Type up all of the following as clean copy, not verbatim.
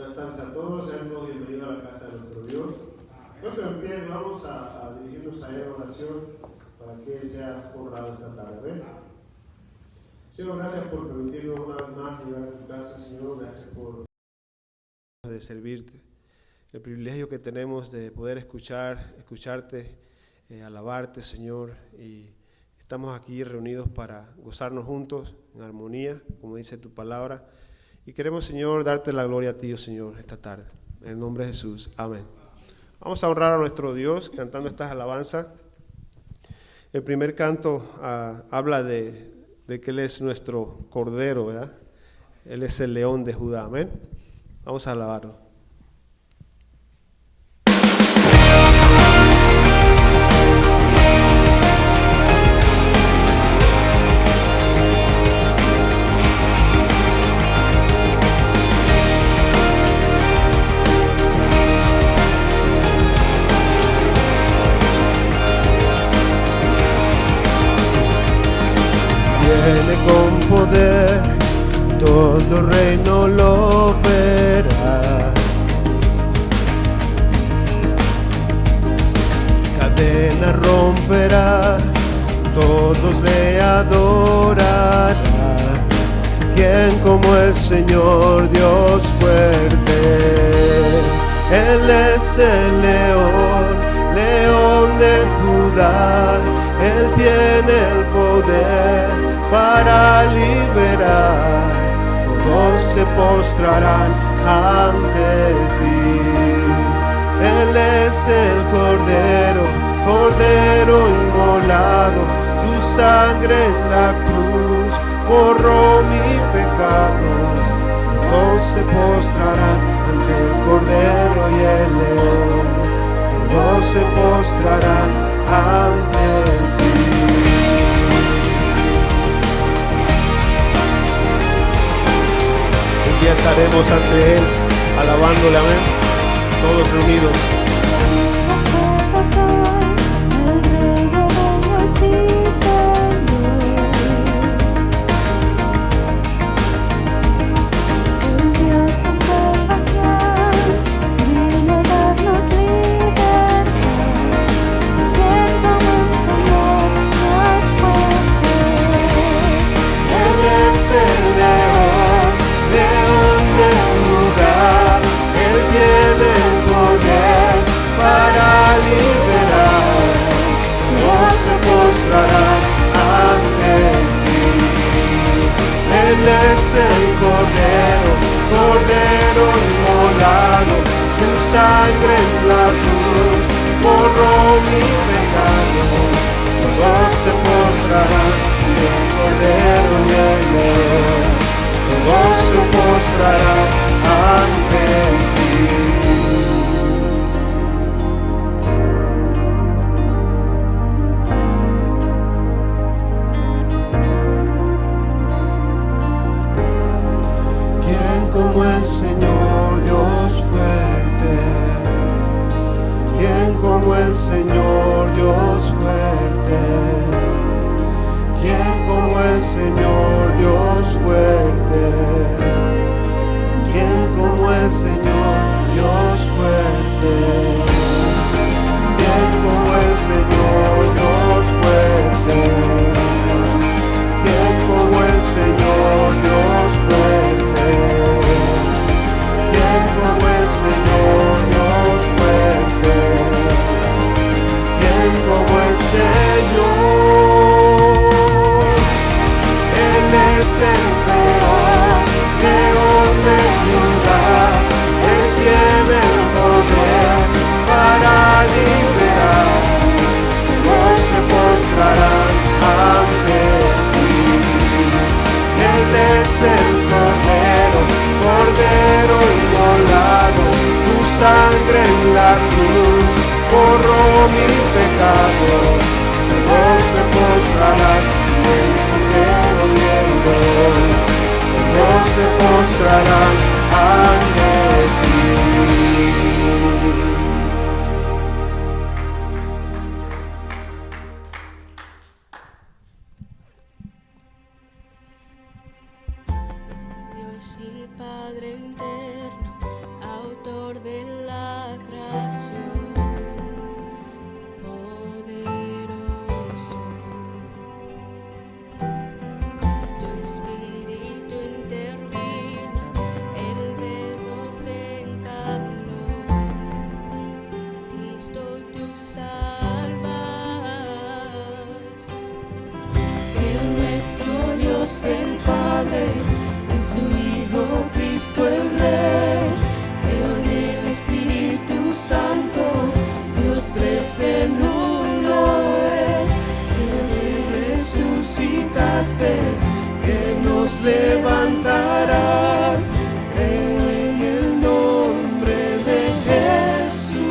Buenas tardes a todos, sean todos bienvenidos a la casa de nuestro Dios. Nuestro en pie, vamos a dirigirnos a Él en oración para que Él sea honrado esta tarde. ¿Ven? Señor, gracias por permitirnos una vez más llegar a tu casa, Señor. Gracias por de servirte. El privilegio que tenemos de poder escucharte, alabarte, Señor. Y estamos aquí reunidos para gozarnos juntos en armonía, como dice tu palabra. Y queremos, Señor, darte la gloria a ti, oh Señor, esta tarde. En el nombre de Jesús. Amén. Vamos a honrar a nuestro Dios cantando estas alabanzas. El primer canto habla de que Él es nuestro Cordero, ¿verdad? Él es el León de Judá. Amén. Vamos a alabarlo. Viene con poder, todo reino lo verá. Cadena romperá, todos le adorarán. ¿Quién como el Señor Dios fuerte? Él es el león, león de Judá. Él tiene el poder para liberar, todos se postrarán ante ti. Él es el Cordero, Cordero inmolado, su sangre en la cruz borró mis pecados. Todos se postrarán ante el Cordero y el León, todos se postrarán ante ti. Un día estaremos ante Él, alabándole, amén, todos reunidos. Él es el Cordero, Cordero inmolado, su sangre en la cruz borró mis pecados. Todos se postrarán ante el Cordero y el León, todos se postrarán ante ti. Como el Señor Dios fuerte, ¿quién como el Señor Dios fuerte? ¿Quién como el Señor Dios fuerte? ¿Quién como el Señor Dios fuerte? ¿Quién como el Señor Dios fuerte? ¿Quién como el Señor Dios fuerte? Como el Señor Dios fuerte, ¿quién como el Señor? Él es el león, león de Judá. Él tiene el poder para liberar, todos se postrarán ante ti. Él es el Cordero, Cordero inmolado, su sangre en la cruz borró mis pecados. Todos se postrarán ante el Cordero y el León, todos se postrarán ante ti. Dios y Padre eterno, Dios el Padre, en su Hijo Cristo el Rey. Creo en el Espíritu Santo, Dios tres en uno es. Creo que resucitaste, que nos levantarás. Creo en el nombre de Jesucristo.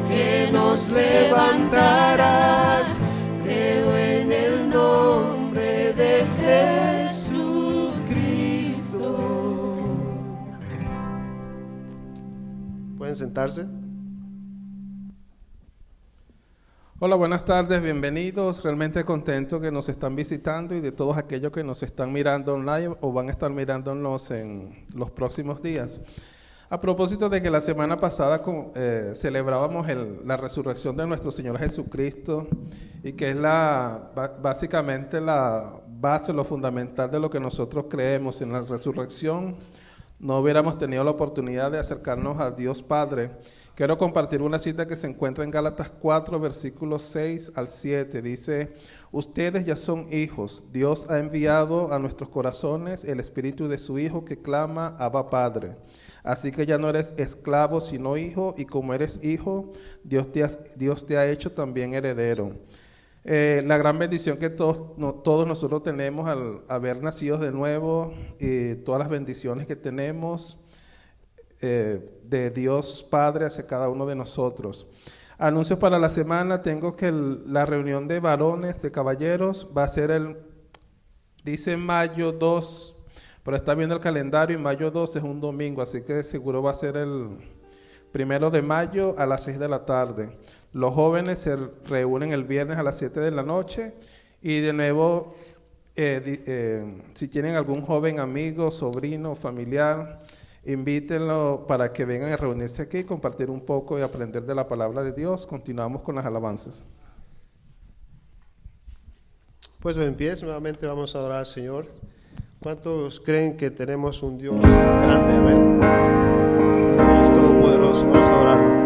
Que nos levantarás. Creo en el nombre de Jesucristo. ¿Pueden sentarse? Hola, buenas tardes, bienvenidos. Realmente contento que nos están visitando y de todos aquellos que nos están mirando online o van a estar mirándonos en los próximos días. A propósito de que la semana pasada celebrábamos la resurrección de nuestro Señor Jesucristo y que es básicamente la base, lo fundamental de lo que nosotros creemos en la resurrección, no hubiéramos tenido la oportunidad de acercarnos a Dios Padre. Quiero compartir una cita que se encuentra en Gálatas 4, versículos 6 al 7. Dice: ustedes ya son hijos. Dios ha enviado a nuestros corazones el espíritu de su Hijo que clama, Abba Padre. Así que ya no eres esclavo, sino hijo, y como eres hijo, Dios te ha hecho también heredero. La gran bendición que todos nosotros tenemos al haber nacido de nuevo, y todas las bendiciones que tenemos de Dios Padre hacia cada uno de nosotros. Anuncios para la semana: tengo que la reunión de varones, de caballeros, va a ser dice mayo 2, pero está viendo el calendario y mayo 2 es un domingo, así que seguro va a ser el 1 de mayo a las 6 de la tarde. Los jóvenes se reúnen el viernes a las 7 de la noche y de nuevo, si tienen algún joven amigo, sobrino, familiar, Invítenlo para que vengan a reunirse aquí, compartir un poco y aprender de la palabra de Dios. Continuamos con las alabanzas. Pues en pie, nuevamente vamos a adorar al Señor. ¿Cuántos creen que tenemos un Dios grande? Amén. Él es todopoderoso. Vamos a adorar.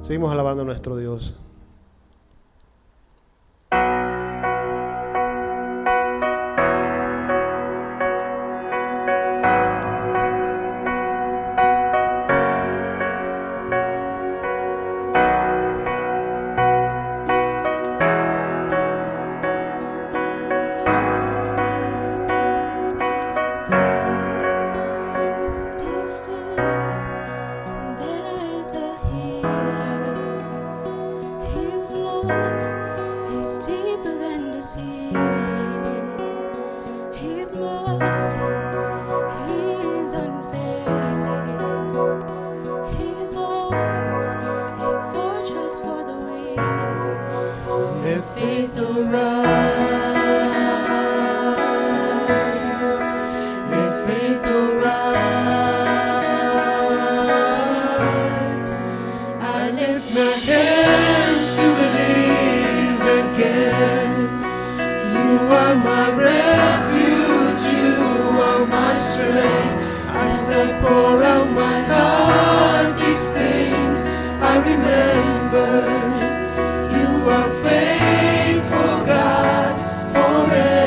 Seguimos alabando a nuestro Dios. His love is deeper. As I pour out my heart, these things I remember. You are faithful, God, forever.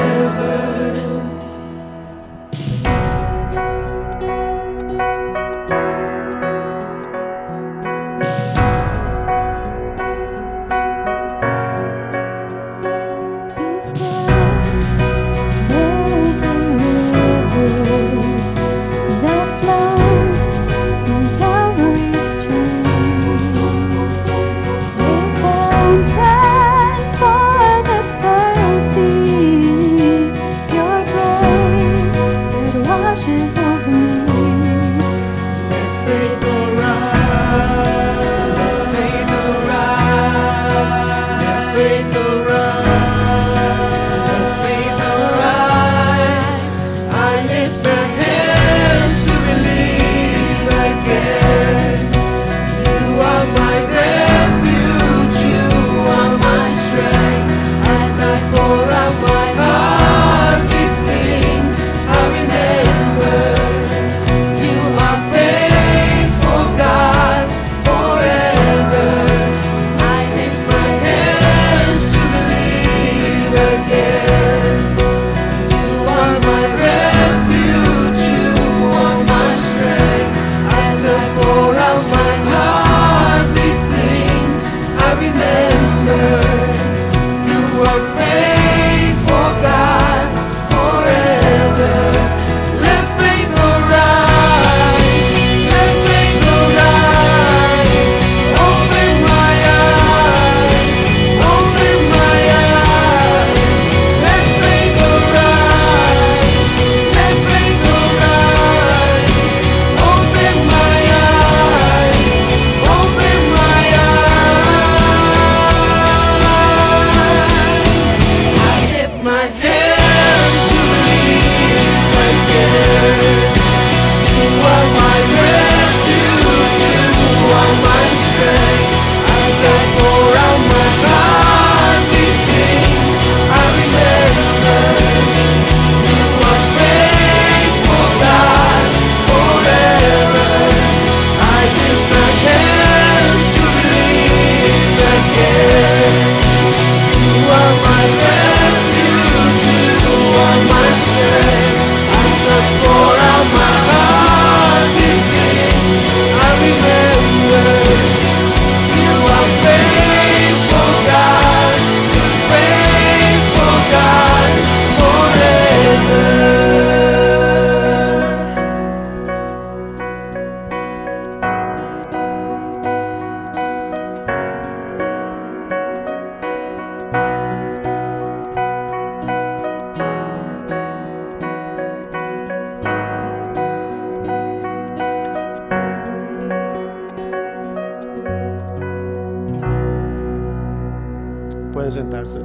Pueden sentarse.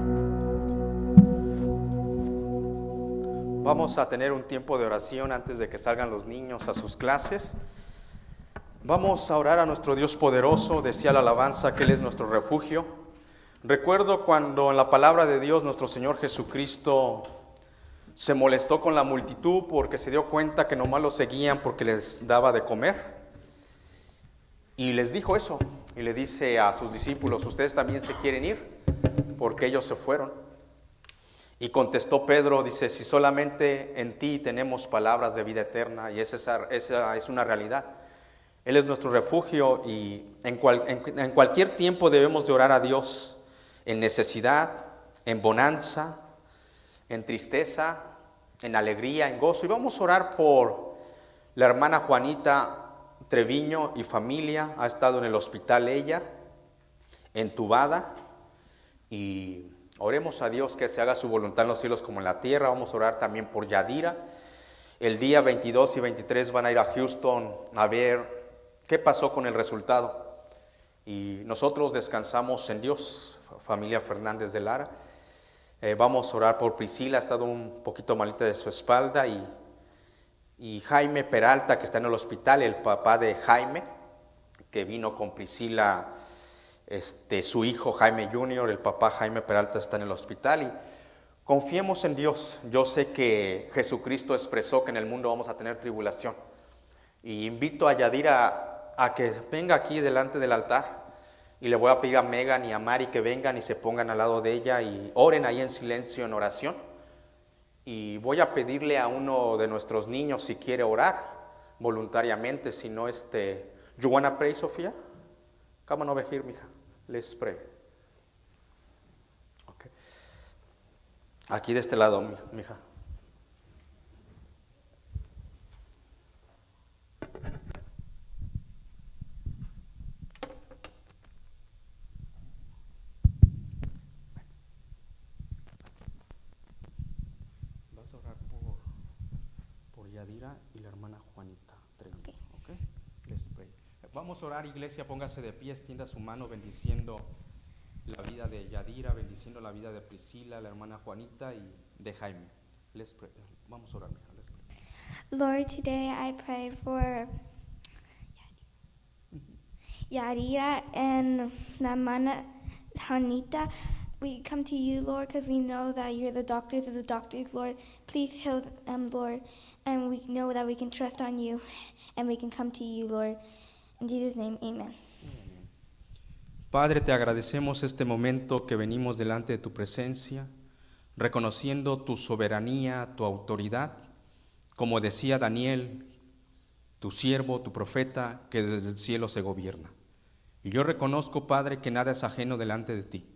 Vamos a tener un tiempo de oración antes de que salgan los niños a sus clases. Vamos a orar a nuestro Dios poderoso. Decía la alabanza que Él es nuestro refugio. Recuerdo cuando en la palabra de Dios nuestro Señor Jesucristo se molestó con la multitud porque se dio cuenta que nomás los seguían porque les daba de comer. Y les dijo eso, y le dice a sus discípulos: ¿ustedes también se quieren ir? Porque ellos se fueron. Y contestó Pedro, dice: si solamente en ti tenemos palabras de vida eterna, y esa es una realidad. Él es nuestro refugio, y en cualquier tiempo debemos de orar a Dios, en necesidad, en bonanza, en tristeza, en alegría, en gozo. Y vamos a orar por la hermana Juanita Treviño y familia. Ha estado en el hospital ella, entubada, y oremos a Dios que se haga su voluntad en los cielos como en la tierra. Vamos a orar también por Yadira. El día 22 y 23 van a ir a Houston a ver qué pasó con el resultado. Y nosotros descansamos en Dios, familia Fernández de Lara. Vamos a orar por Priscila, ha estado un poquito malita de su espalda, y Jaime Peralta, que está en el hospital, el papá de Jaime, que vino con Priscila, su hijo Jaime Jr., el papá Jaime Peralta está en el hospital. Y confiemos en Dios. Yo sé que Jesucristo expresó que en el mundo vamos a tener tribulación, Y invito a Yadira a que venga aquí delante del altar. Y le voy a pedir a Megan y a Mari que vengan y se pongan al lado de ella y oren ahí en silencio, en oración. Y voy a pedirle a uno de nuestros niños si quiere orar voluntariamente, si no, you wanna pray, Sofía? Come on over here, mija. Let's pray. Okay. Aquí de este lado, mija. Vas a orar por Yadira y la hermana Juanita. Okay. Let's pray. Vamos a orar, iglesia, póngase de pie, extienda su mano bendiciendo la vida de Yadira, bendiciendo la vida de Priscila, la hermana Juanita y de Jaime. Let's pray. Vamos a orar, mija. Let's pray. Lord, today I pray for Yadira and la hermana Juanita. We come to you, Lord, because we know that you're the doctors of the doctors, Lord. Please heal them, Lord. And we know that we can trust on you and we can come to you, Lord. In Jesus' name, amen. Padre, te agradecemos este momento que venimos delante de tu presencia, reconociendo tu soberanía, tu autoridad, como decía Daniel, tu siervo, tu profeta, que desde el cielo se gobierna. Y yo reconozco, Padre, que nada es ajeno delante de ti,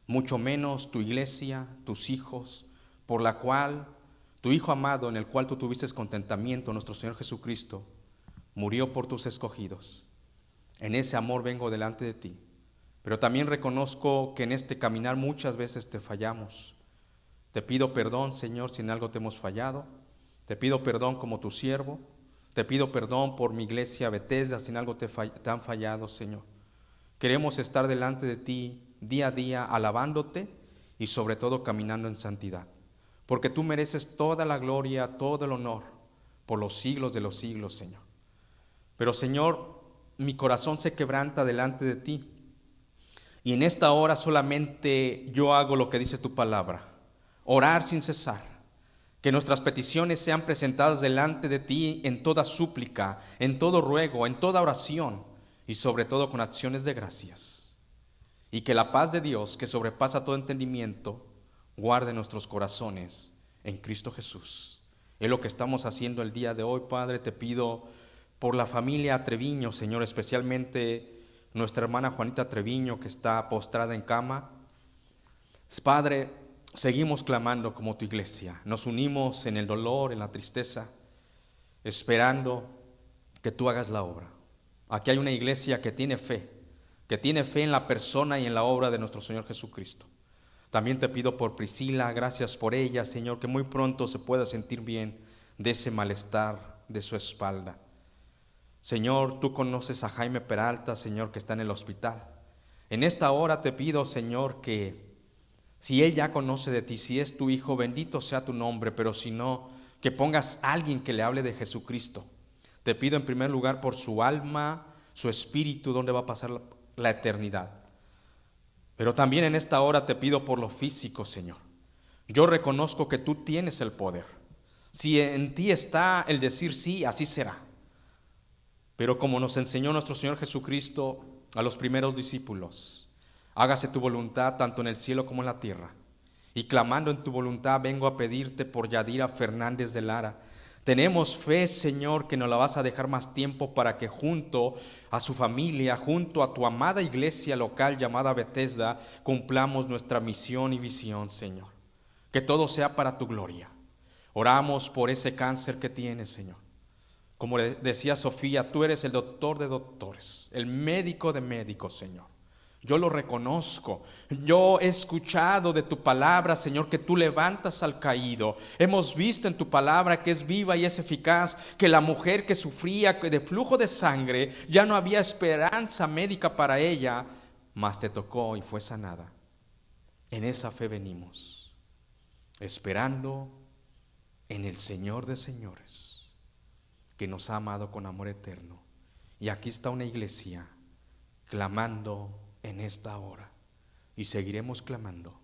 mucho menos tu iglesia, tus hijos, por la cual tu Hijo amado, en el cual tú tuviste contentamiento, nuestro Señor Jesucristo, murió por tus escogidos. En ese amor vengo delante de ti, pero también reconozco que en este caminar muchas veces te fallamos. Te pido perdón, Señor, si en algo te hemos fallado. Te pido perdón como tu siervo. Te pido perdón por mi iglesia Bethesda, si en algo te han fallado, Señor. Queremos estar delante de ti día a día, alabándote y sobre todo caminando en santidad, porque tú mereces toda la gloria, todo el honor, por los siglos de los siglos, Señor. Pero, Señor, mi corazón se quebranta delante de ti, y en esta hora solamente yo hago lo que dice tu palabra, orar sin cesar, que nuestras peticiones sean presentadas delante de ti en toda súplica, en todo ruego, en toda oración, y sobre todo con acciones de gracias, y que la paz de Dios, que sobrepasa todo entendimiento, guarde nuestros corazones en Cristo Jesús. Es lo que estamos haciendo el día de hoy, Padre. Te pido por la familia Treviño, Señor, especialmente nuestra hermana Juanita Treviño, que está postrada en cama. Padre, seguimos clamando como tu iglesia, nos unimos en el dolor, en la tristeza, esperando que tú hagas la obra. Aquí hay una iglesia que tiene fe en la persona y en la obra de nuestro Señor Jesucristo. También te pido por Priscila, gracias por ella, Señor, que muy pronto se pueda sentir bien de ese malestar de su espalda. Señor, tú conoces a Jaime Peralta, Señor, que está en el hospital. En esta hora te pido, Señor, que si él ya conoce de ti, si es tu hijo, bendito sea tu nombre, pero si no, que pongas a alguien que le hable de Jesucristo. Te pido en primer lugar por su alma, su espíritu, donde va a pasar la eternidad. Pero también en esta hora te pido por lo físico, Señor. Yo reconozco que tú tienes el poder. Si en ti está el decir sí, así será. Pero como nos enseñó nuestro Señor Jesucristo a los primeros discípulos, hágase tu voluntad tanto en el cielo como en la tierra. Y clamando en tu voluntad vengo a pedirte por Yadira Fernández de Lara. Tenemos fe, Señor, que nos la vas a dejar más tiempo para que junto a su familia, junto a tu amada iglesia local llamada Bethesda, cumplamos nuestra misión y visión, Señor. Que todo sea para tu gloria. Oramos por ese cáncer que tienes, Señor. Como decía Sofía, tú eres el doctor de doctores, el médico de médicos, Señor. Yo lo reconozco. Yo he escuchado de tu palabra, Señor, que tú levantas al caído. Hemos visto en tu palabra que es viva y es eficaz, que la mujer que sufría de flujo de sangre, ya no había esperanza médica para ella, mas te tocó y fue sanada. En esa fe venimos, esperando en el Señor de señores, que nos ha amado con amor eterno. Y aquí está una iglesia clamando en esta hora, y seguiremos clamando.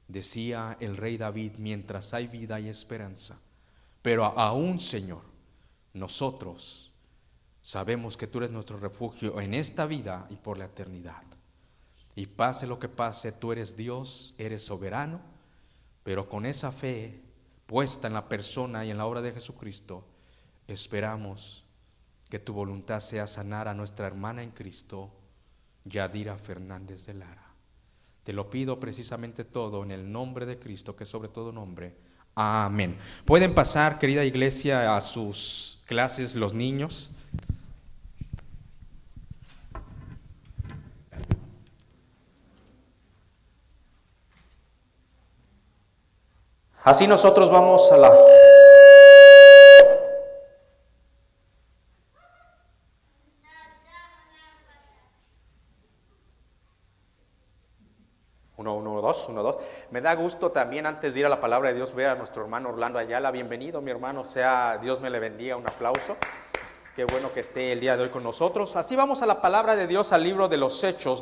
Decía el rey David, mientras hay vida hay esperanza, pero aún, Señor, nosotros sabemos que tú eres nuestro refugio en esta vida y por la eternidad. Y pase lo que pase, tú eres Dios, eres soberano, pero con esa fe puesta en la persona y en la obra de Jesucristo, esperamos que tu voluntad sea sanar a nuestra hermana en Cristo, Yadira Fernández de Lara. Te lo pido precisamente todo en el nombre de Cristo, que es sobre todo nombre. Amén. Pueden pasar, querida iglesia, a sus clases los niños. Así nosotros vamos a la... Uno, dos. Me da gusto también, antes de ir a la palabra de Dios, ver a nuestro hermano Orlando Ayala. Bienvenido, mi hermano, Dios me le bendiga, un aplauso. Qué bueno que esté el día de hoy con nosotros. Así vamos a la palabra de Dios, al libro de los Hechos,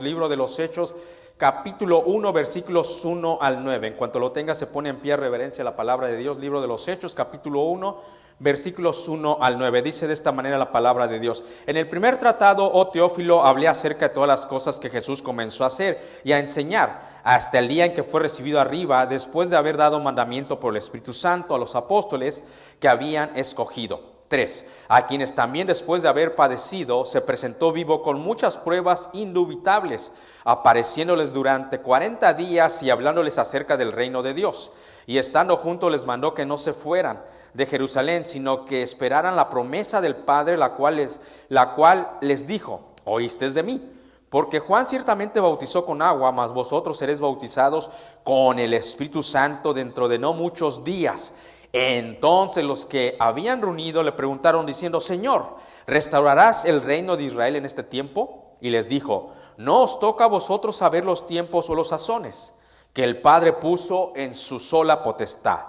capítulo 1, versículos 1 al 9. En cuanto lo tenga, se pone en pie reverencia a la palabra de Dios, libro de los Hechos, capítulo 1, versículos 1 al 9. Dice de esta manera la palabra de Dios: en el primer tratado, oh Teófilo, hablé acerca de todas las cosas que Jesús comenzó a hacer y a enseñar hasta el día en que fue recibido arriba, después de haber dado mandamiento por el Espíritu Santo a los apóstoles que habían escogido. 3. A quienes también después de haber padecido se presentó vivo con muchas pruebas indubitables, apareciéndoles durante 40 días y hablándoles acerca del reino de Dios. Y estando juntos les mandó que no se fueran de Jerusalén, sino que esperaran la promesa del Padre, la cual les dijo: oísteis de mí. Porque Juan ciertamente bautizó con agua, mas vosotros seréis bautizados con el Espíritu Santo dentro de no muchos días. Entonces los que habían reunido le preguntaron diciendo: Señor, ¿restaurarás el reino de Israel en este tiempo? Y les dijo: no os toca a vosotros saber los tiempos o los sazones que el Padre puso en su sola potestad.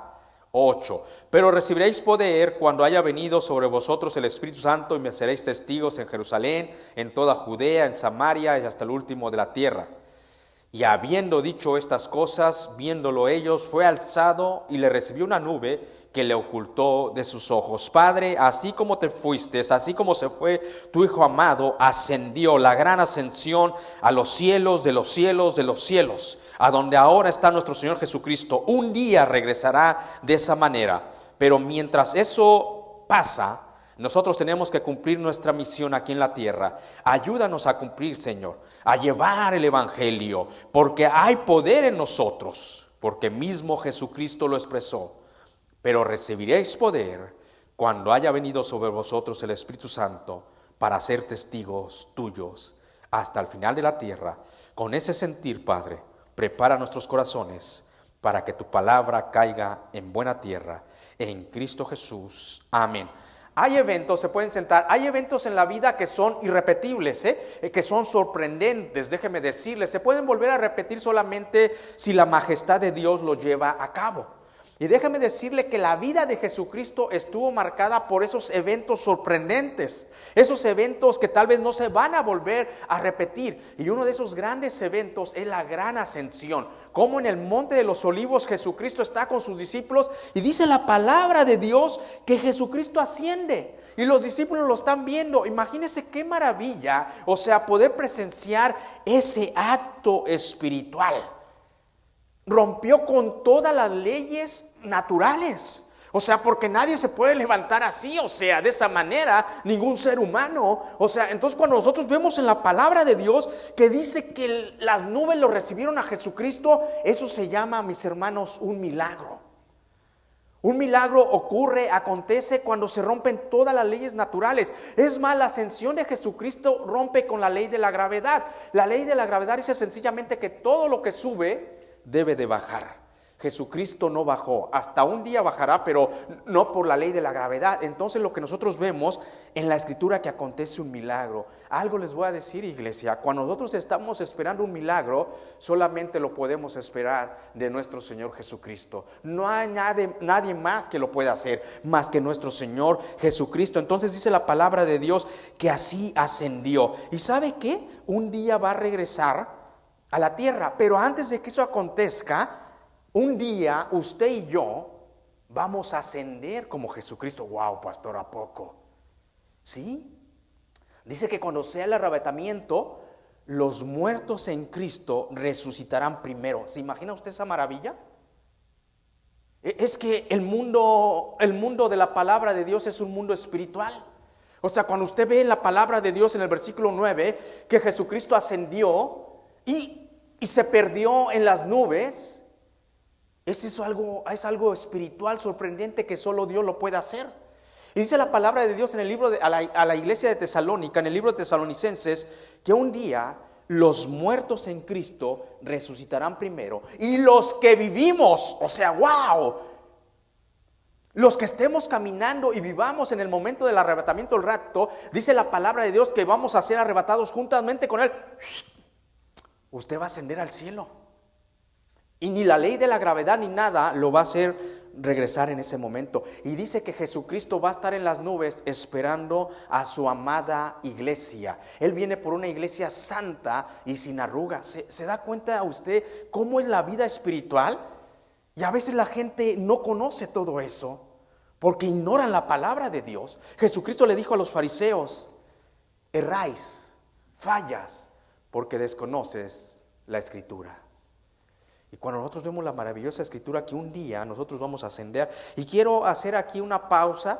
8. Pero recibiréis poder cuando haya venido sobre vosotros el Espíritu Santo, y me seréis testigos en Jerusalén, en toda Judea, en Samaria y hasta el último de la tierra. Y habiendo dicho estas cosas, viéndolo ellos, fue alzado y le recibió una nube que le ocultó de sus ojos. Padre, así como te fuiste, así como se fue tu Hijo amado, ascendió la gran ascensión a los cielos de los cielos de los cielos, a donde ahora está nuestro Señor Jesucristo. Un día regresará de esa manera, pero mientras eso pasa, nosotros tenemos que cumplir nuestra misión aquí en la tierra. Ayúdanos a cumplir, Señor, a llevar el evangelio, porque hay poder en nosotros, porque mismo Jesucristo lo expresó. Pero recibiréis poder cuando haya venido sobre vosotros el Espíritu Santo, para ser testigos tuyos hasta el final de la tierra. Con ese sentir, Padre, prepara nuestros corazones para que tu palabra caiga en buena tierra. En Cristo Jesús. Amén. Hay eventos, se pueden sentar, hay eventos en la vida que son irrepetibles, que son sorprendentes, déjeme decirles, se pueden volver a repetir solamente si la majestad de Dios lo lleva a cabo. Y déjeme decirle que la vida de Jesucristo estuvo marcada por esos eventos sorprendentes, esos eventos que tal vez no se van a volver a repetir. Y uno de esos grandes eventos es la gran ascensión. Como en el monte de los olivos Jesucristo está con sus discípulos y dice la palabra de Dios que Jesucristo asciende. Y los discípulos lo están viendo. Imagínense qué maravilla, o sea, poder presenciar ese acto espiritual. Rompió con todas las leyes naturales. O sea, porque nadie se puede levantar así, o sea, de esa manera, ningún ser humano. O sea, entonces cuando nosotros vemos en la palabra de Dios que dice que las nubes lo recibieron a Jesucristo, eso se llama, mis hermanos, un milagro. Un milagro acontece cuando se rompen todas las leyes naturales. Es más, la ascensión de Jesucristo rompe con la ley de la gravedad. La ley de la gravedad dice sencillamente que todo lo que sube debe de bajar. Jesucristo no bajó, hasta un día bajará, pero no por la ley de la gravedad. Entonces lo que nosotros vemos en la Escritura que acontece un milagro. Algo les voy a decir, iglesia, cuando nosotros estamos esperando un milagro, solamente lo podemos esperar de nuestro Señor Jesucristo. No hay nadie más que lo pueda hacer, más que nuestro Señor Jesucristo. Entonces dice la palabra de Dios que así ascendió. ¿Y sabe qué? Un día va a regresar a la tierra, pero antes de que eso acontezca, un día usted y yo vamos a ascender como Jesucristo. Wow, pastor, ¿a poco? ¿Sí? Dice que cuando sea el arrebatamiento, los muertos en Cristo resucitarán primero. ¿Se imagina usted esa maravilla? Es que el mundo de la palabra de Dios es un mundo espiritual. O sea, cuando usted ve en la palabra de Dios en el versículo 9 que Jesucristo ascendió y se perdió en las nubes, es algo espiritual sorprendente que solo Dios lo puede hacer. Y dice la palabra de Dios en el libro a la iglesia de Tesalónica, en el libro de Tesalonicenses, que un día los muertos en Cristo resucitarán primero. Y los que vivimos, o sea, wow, los que estemos caminando y vivamos en el momento del arrebatamiento, el rapto, dice la palabra de Dios que vamos a ser arrebatados juntamente con Él. Usted va a ascender al cielo. Y ni la ley de la gravedad ni nada lo va a hacer regresar en ese momento. Y dice que Jesucristo va a estar en las nubes esperando a su amada iglesia. Él viene por una iglesia santa y sin arruga. ¿Se da cuenta usted cómo es la vida espiritual? Y a veces la gente no conoce todo eso porque ignoran la palabra de Dios. Jesucristo le dijo a los fariseos: erráis, fallas, porque desconoces la Escritura. Y cuando nosotros vemos la maravillosa Escritura que un día nosotros vamos a ascender, y quiero hacer aquí una pausa.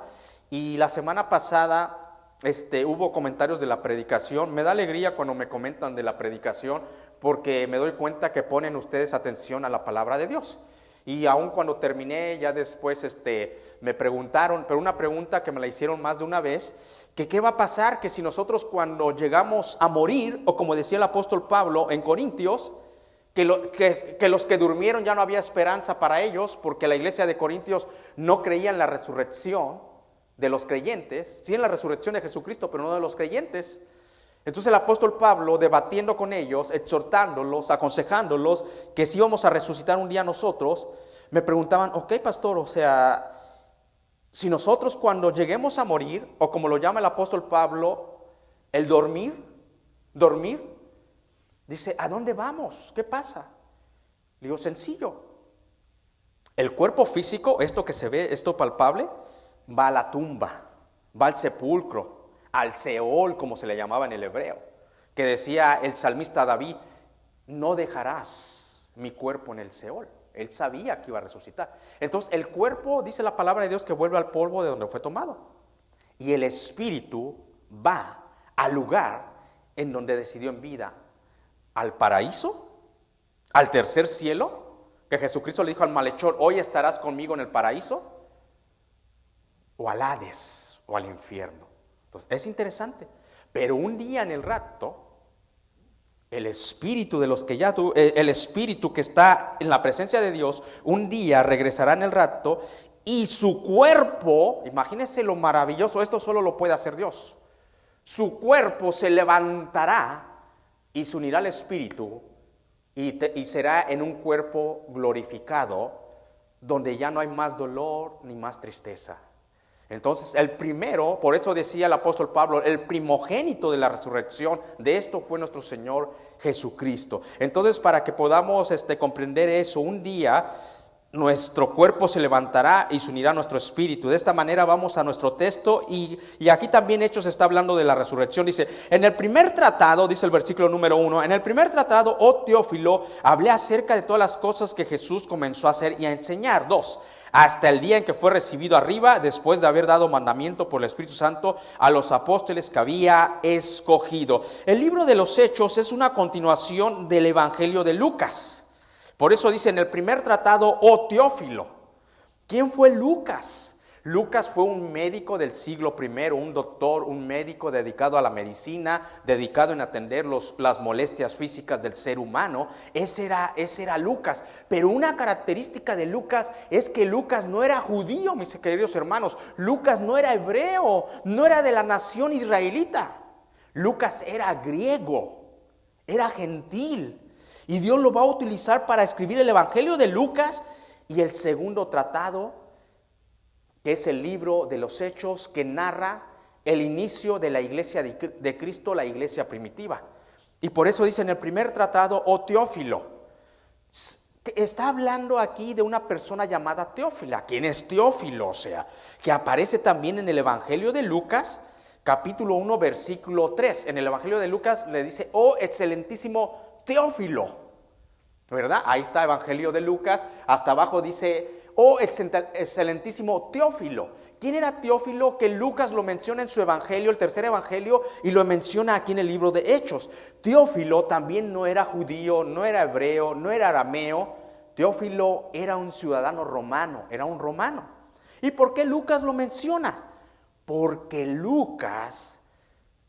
Y la semana pasada hubo comentarios de la predicación. Me da alegría cuando me comentan de la predicación, porque me doy cuenta que ponen ustedes atención a la palabra de Dios. Y aun cuando terminé, ya después me preguntaron, pero una pregunta que me la hicieron más de una vez, que qué va a pasar, que si nosotros cuando llegamos a morir, o como decía el apóstol Pablo en Corintios, que los que durmieron ya no había esperanza para ellos, porque la iglesia de Corintios no creía en la resurrección de los creyentes, sí en la resurrección de Jesucristo, pero no de los creyentes. Entonces el apóstol Pablo, debatiendo con ellos, exhortándolos, aconsejándolos que si íbamos a resucitar un día nosotros, me preguntaban: ok, pastor, o sea, si nosotros cuando lleguemos a morir, o como lo llama el apóstol Pablo, el dormir, dice, ¿a dónde vamos? ¿Qué pasa? Le digo, sencillo. El cuerpo físico, esto que se ve, esto palpable, va a la tumba, va al sepulcro, al Seol, como se le llamaba en el hebreo, que decía el salmista David: no dejarás mi cuerpo en el Seol. Él sabía que iba a resucitar. Entonces el cuerpo, dice la palabra de Dios, que vuelve al polvo de donde fue tomado. Y el espíritu va al lugar en donde decidió en vida, al paraíso, al tercer cielo, que Jesucristo le dijo al malhechor: hoy estarás conmigo en el paraíso, o al Hades, o al infierno. Entonces es interesante, pero un día en el rapto, el espíritu de los que el espíritu que está en la presencia de Dios, un día regresará en el rapto, y su cuerpo, imagínense lo maravilloso, esto solo lo puede hacer Dios, su cuerpo se levantará y se unirá al espíritu y será en un cuerpo glorificado, donde ya no hay más dolor ni más tristeza. Entonces el primero, por eso decía el apóstol Pablo, el primogénito de la resurrección de esto fue nuestro Señor Jesucristo. Entonces, para que podamos comprender eso, un día nuestro cuerpo se levantará y se unirá a nuestro espíritu. De esta manera vamos a nuestro texto, y aquí también Hechos está hablando de la resurrección. Dice, en el primer tratado, dice el versículo número 1, en el primer tratado, oh Teófilo, hablé acerca de todas las cosas que Jesús comenzó a hacer y a enseñar. 2, hasta el día en que fue recibido arriba, después de haber dado mandamiento por el Espíritu Santo a los apóstoles que había escogido. El libro de los Hechos es una continuación del Evangelio de Lucas. Por eso dice en el primer tratado, oh Teófilo. ¿Quién fue Lucas? Lucas fue un médico del siglo I, un doctor, un médico dedicado a la medicina, dedicado en atender las molestias físicas del ser humano. Ese era Lucas. Pero una característica de Lucas es que Lucas no era judío, mis queridos hermanos. Lucas no era hebreo, no era de la nación israelita. Lucas era griego, era gentil. Y Dios lo va a utilizar para escribir el Evangelio de Lucas y el segundo tratado, que es el libro de los Hechos, que narra el inicio de la iglesia de Cristo, la iglesia primitiva. Y por eso dice en el primer tratado, oh Teófilo. Está hablando aquí de una persona llamada Teófila. ¿Quién es Teófilo? O sea, que aparece también en el Evangelio de Lucas, capítulo 1, versículo 3. En el Evangelio de Lucas le dice, oh excelentísimo Teófilo, ¿verdad? Ahí está Evangelio de Lucas, hasta abajo dice, oh excelentísimo Teófilo. ¿Quién era Teófilo? Que Lucas lo menciona en su Evangelio, el tercer Evangelio, y lo menciona aquí en el libro de Hechos. Teófilo también no era judío, no era hebreo, no era arameo. Teófilo era un ciudadano romano, era un romano. ¿Y por qué Lucas lo menciona? Porque Lucas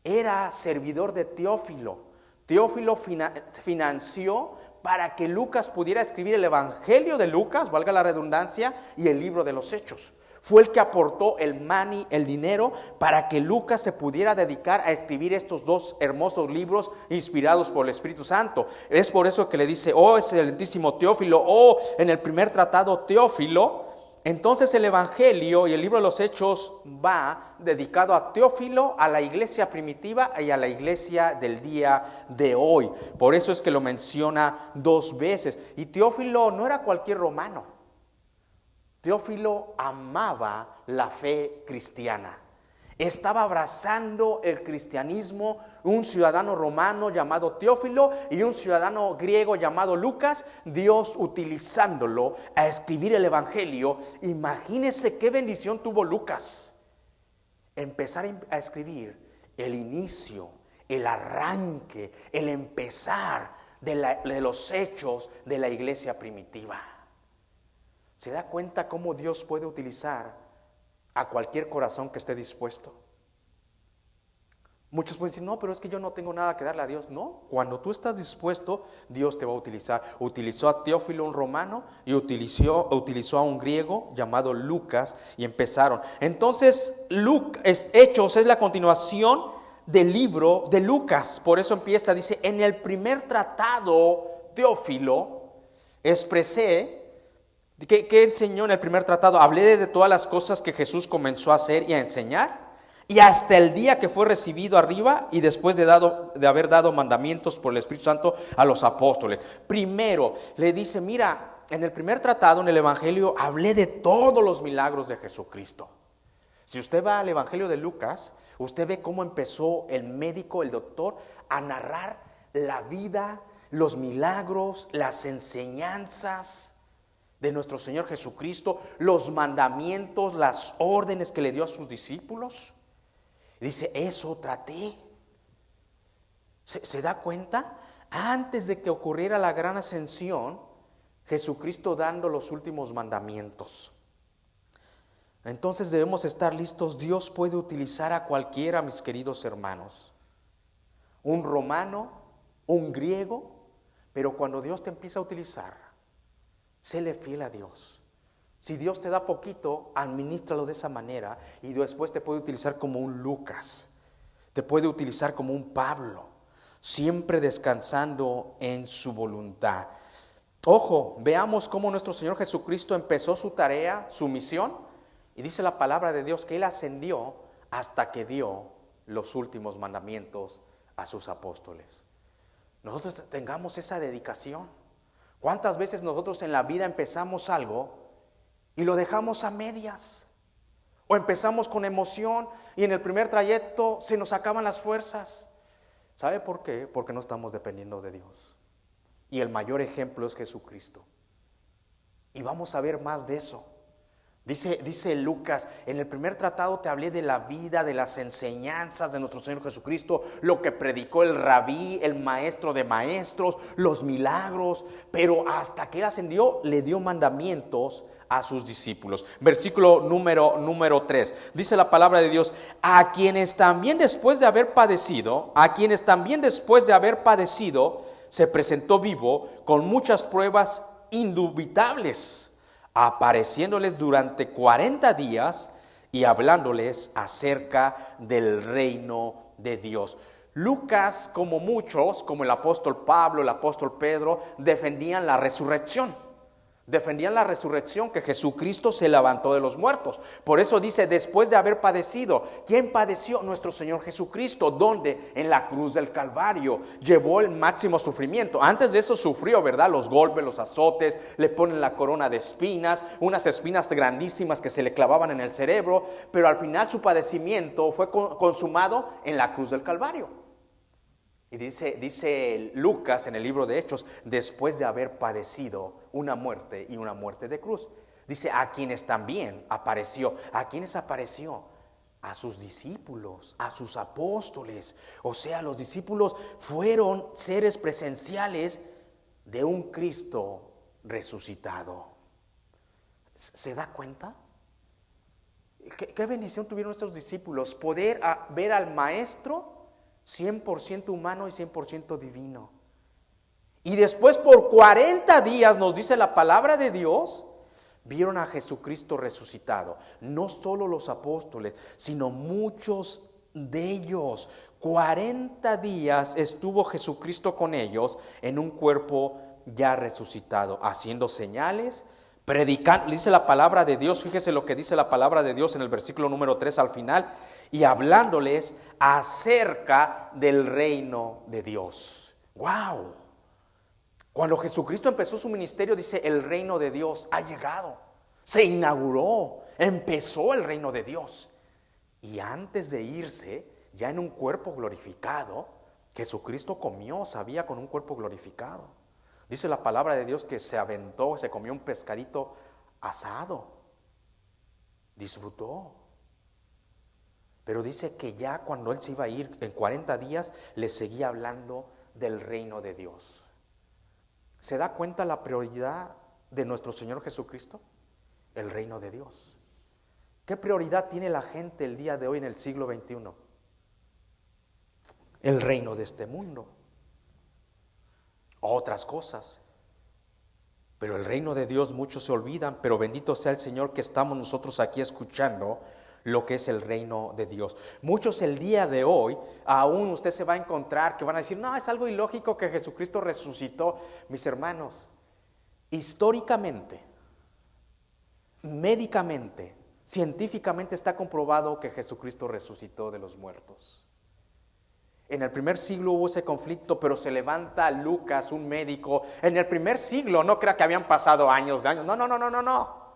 era servidor de Teófilo. Teófilo financió para que Lucas pudiera escribir el Evangelio de Lucas, valga la redundancia, y el libro de los Hechos. Fue el que aportó el money, el dinero, para que Lucas se pudiera dedicar a escribir estos dos hermosos libros inspirados por el Espíritu Santo. Es por eso que le dice, oh excelentísimo Teófilo, oh en el primer tratado Teófilo. Entonces el Evangelio y el libro de los Hechos va dedicado a Teófilo, a la iglesia primitiva y a la iglesia del día de hoy. Por eso es que lo menciona dos veces. Y Teófilo no era cualquier romano. Teófilo amaba la fe cristiana. Estaba abrazando el cristianismo, un ciudadano romano llamado Teófilo y un ciudadano griego llamado Lucas, Dios utilizándolo a escribir el Evangelio. Imagínense qué bendición tuvo Lucas. Empezar a escribir el inicio, el arranque, el empezar de los hechos de la iglesia primitiva. ¿Se da cuenta cómo Dios puede utilizar a cualquier corazón que esté dispuesto? Muchos pueden decir, no, pero es que yo no tengo nada que darle a Dios. No, cuando tú estás dispuesto, Dios te va a utilizar. Utilizó a Teófilo, un romano, y utilizó a un griego llamado Lucas, y empezaron. Entonces, Hechos es la continuación del libro de Lucas. Por eso empieza, dice, en el primer tratado, Teófilo, expresé. ¿Qué enseñó en el primer tratado? Hablé de todas las cosas que Jesús comenzó a hacer y a enseñar, y hasta el día que fue recibido arriba y después de haber dado mandamientos por el Espíritu Santo a los apóstoles. Primero le dice, mira, en el primer tratado, en el Evangelio, hablé de todos los milagros de Jesucristo. Si usted va al Evangelio de Lucas, usted ve cómo empezó el médico, el doctor, a narrar la vida, los milagros, las enseñanzas de nuestro Señor Jesucristo, los mandamientos, las órdenes que le dio a sus discípulos. Dice, eso traté. ¿Se da cuenta? Antes de que ocurriera la gran ascensión, Jesucristo dando los últimos mandamientos. Entonces debemos estar listos. Dios puede utilizar a cualquiera, mis queridos hermanos. Un romano, un griego, pero cuando Dios te empieza a utilizar, séle fiel a Dios. Si Dios te da poquito, administralo de esa manera, y después te puede utilizar como un Lucas, te puede utilizar como un Pablo, siempre descansando en su voluntad. Ojo, veamos cómo nuestro Señor Jesucristo empezó su tarea, su misión, y dice la palabra de Dios que Él ascendió hasta que dio los últimos mandamientos a sus apóstoles. Nosotros tengamos esa dedicación. ¿Cuántas veces nosotros en la vida empezamos algo y lo dejamos a medias? O empezamos con emoción y en el primer trayecto se nos acaban las fuerzas. ¿Sabe por qué? Porque no estamos dependiendo de Dios. Y el mayor ejemplo es Jesucristo. Y vamos a ver más de eso. Dice Lucas, en el primer tratado te hablé de la vida, de las enseñanzas de nuestro Señor Jesucristo, lo que predicó el rabí, el maestro de maestros, los milagros, pero hasta que Él ascendió le dio mandamientos a sus discípulos. Versículo número 3, dice la palabra de Dios, a quienes también después de haber padecido, se presentó vivo con muchas pruebas indubitables, apareciéndoles durante 40 días y hablándoles acerca del reino de Dios. Lucas, como muchos, como el apóstol Pablo, el apóstol Pedro, defendían la resurrección. Defendían la resurrección, que Jesucristo se levantó de los muertos. Por eso dice, después de haber padecido. ¿Quién padeció? Nuestro Señor Jesucristo. ¿Dónde? En la cruz del Calvario. Llevó el máximo sufrimiento. Antes de eso sufrió, ¿verdad? Los golpes, los azotes, le ponen la corona de espinas, unas espinas grandísimas que se le clavaban en el cerebro. Pero al final su padecimiento fue consumado en la cruz del Calvario. Y dice Lucas en el libro de Hechos, después de haber padecido una muerte y una muerte de cruz. Dice, a quienes también apareció. ¿A quienes apareció? A sus discípulos, a sus apóstoles. O sea, los discípulos fueron seres presenciales de un Cristo resucitado. ¿Se da cuenta? ¿Qué bendición tuvieron estos discípulos? Poder ver al Maestro 100% humano y 100% divino. Y después por 40 días, nos dice la palabra de Dios, vieron a Jesucristo resucitado. No solo los apóstoles, sino muchos de ellos. 40 días estuvo Jesucristo con ellos en un cuerpo ya resucitado, haciendo señales, predicando. Dice la palabra de Dios, fíjese lo que dice la palabra de Dios en el versículo número 3 al final, y hablándoles acerca del reino de Dios. ¡Wow! Cuando Jesucristo empezó su ministerio, dice, el reino de Dios ha llegado. Se inauguró, empezó el reino de Dios. Y antes de irse, ya en un cuerpo glorificado, Jesucristo comió, sabía, con un cuerpo glorificado. Dice la palabra de Dios que se aventó, se comió un pescadito asado. Disfrutó. Pero dice que ya cuando Él se iba a ir en 40 días, le seguía hablando del reino de Dios. ¿Se da cuenta la prioridad de nuestro Señor Jesucristo? El reino de Dios. ¿Qué prioridad tiene la gente el día de hoy en el siglo XXI? El reino de este mundo. Otras cosas. Pero el reino de Dios muchos se olvidan, pero bendito sea el Señor que estamos nosotros aquí escuchando lo que es el reino de Dios. Muchos el día de hoy, aún usted se va a encontrar que van a decir, no, es algo ilógico que Jesucristo resucitó. Mis hermanos, históricamente, médicamente, científicamente está comprobado que Jesucristo resucitó de los muertos. En el primer siglo hubo ese conflicto, pero se levanta Lucas, un médico. En el primer siglo, no crea que habían pasado años de años. No.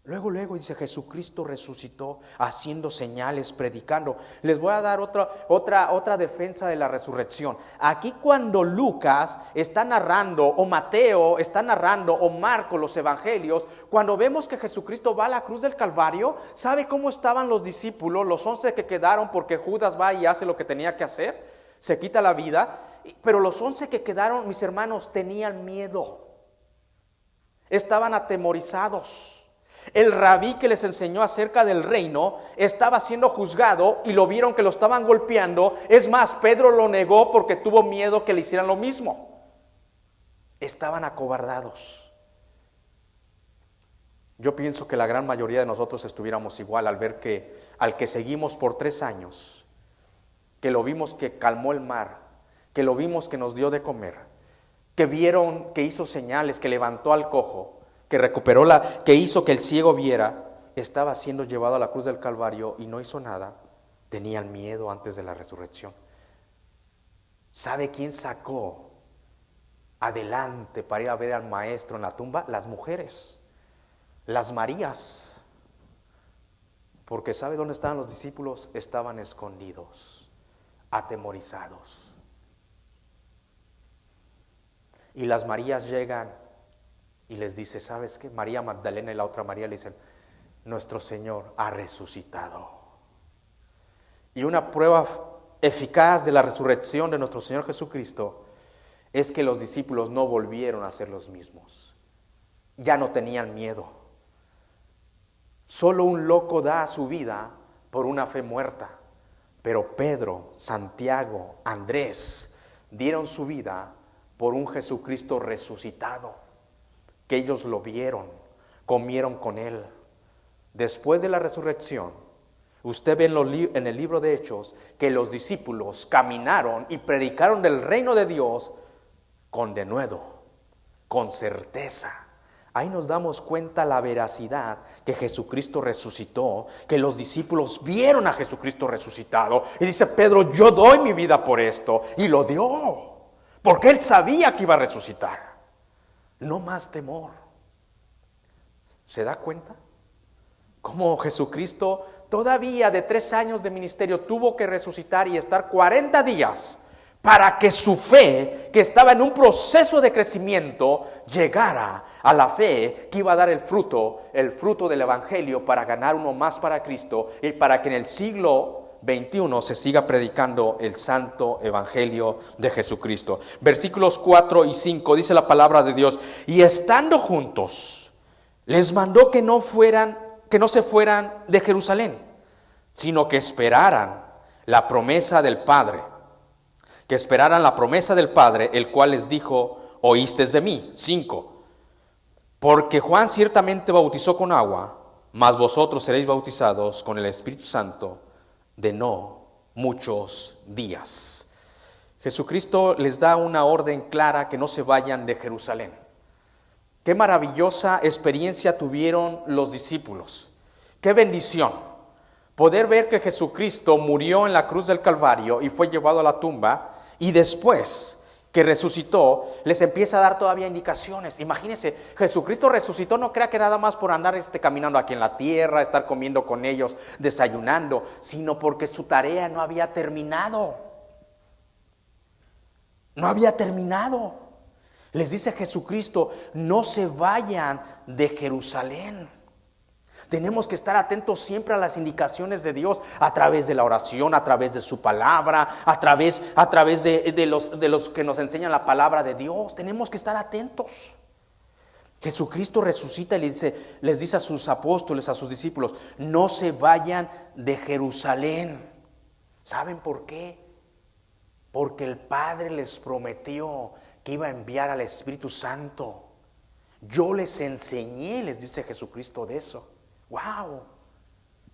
Luego dice, Jesucristo resucitó haciendo señales, predicando. Les voy a dar otra defensa de la resurrección. Aquí cuando Lucas está narrando, o Mateo está narrando, o Marcos, los evangelios, cuando vemos que Jesucristo va a la cruz del Calvario, ¿sabe cómo estaban los discípulos, los 11 que quedaron porque Judas va y hace lo que tenía que hacer? Se quita la vida. Pero los 11 que quedaron, mis hermanos, tenían miedo. Estaban atemorizados. El rabí que les enseñó acerca del reino estaba siendo juzgado y lo vieron que lo estaban golpeando. Es más, Pedro lo negó porque tuvo miedo que le hicieran lo mismo. Estaban acobardados. Yo pienso que la gran mayoría de nosotros estuviéramos igual al ver que al que seguimos por 3 años, que lo vimos que calmó el mar, que lo vimos que nos dio de comer, que vieron que hizo señales, que levantó al cojo, que recuperó que hizo que el ciego viera, estaba siendo llevado a la cruz del Calvario y no hizo nada. Tenían miedo antes de la resurrección. ¿Sabe quién sacó adelante para ir a ver al maestro en la tumba? Las mujeres, las Marías. Porque ¿sabe dónde estaban los discípulos? Estaban escondidos, atemorizados. Y las Marías llegan y les dice, ¿sabes qué? María Magdalena y la otra María le dicen, nuestro Señor ha resucitado. Y una prueba eficaz de la resurrección de nuestro Señor Jesucristo es que los discípulos no volvieron a ser los mismos. Ya no tenían miedo. Solo un loco da su vida por una fe muerta. Pero Pedro, Santiago, Andrés dieron su vida por un Jesucristo resucitado. Que ellos lo vieron, comieron con Él. Después de la resurrección, usted ve en el libro de Hechos que los discípulos caminaron y predicaron del reino de Dios con denuedo, con certeza. Ahí nos damos cuenta la veracidad que Jesucristo resucitó, que los discípulos vieron a Jesucristo resucitado. Y dice Pedro, yo doy mi vida por esto. Y lo dio, porque él sabía que iba a resucitar. No más temor. ¿Se da cuenta? Cómo Jesucristo, todavía de 3 años de ministerio, tuvo que resucitar y estar 40 días para que su fe, que estaba en un proceso de crecimiento, llegara a la fe que iba a dar el fruto del Evangelio para ganar uno más para Cristo y para que en el siglo XXI se siga predicando el santo Evangelio de Jesucristo. Versículos 4 y 5 dice la palabra de Dios: y estando juntos, les mandó que no se fueran de Jerusalén, sino que esperaran la promesa del Padre. Que esperaran la promesa del Padre, el cual les dijo: oístes de mí. 5. Porque Juan ciertamente bautizó con agua, mas vosotros seréis bautizados con el Espíritu Santo de no muchos días. Jesucristo les da una orden clara: que no se vayan de Jerusalén. Qué maravillosa experiencia tuvieron los discípulos. Qué bendición poder ver que Jesucristo murió en la cruz del Calvario y fue llevado a la tumba, y después que resucitó les empieza a dar todavía indicaciones. Imagínense, Jesucristo resucitó, no crea que nada más por andar caminando aquí en la tierra, estar comiendo con ellos, desayunando, sino porque su tarea no había terminado. No había terminado. Les dice Jesucristo: no se vayan de Jerusalén. Tenemos que estar atentos siempre a las indicaciones de Dios, a través de la oración, a través de su palabra, a través de los que nos enseñan la palabra de Dios. Tenemos que estar atentos. Jesucristo resucita y les dice a sus apóstoles, a sus discípulos: no se vayan de Jerusalén. ¿Saben por qué? Porque el Padre les prometió que iba a enviar al Espíritu Santo. Yo les enseñé, les dice Jesucristo, de eso. ¡Wow!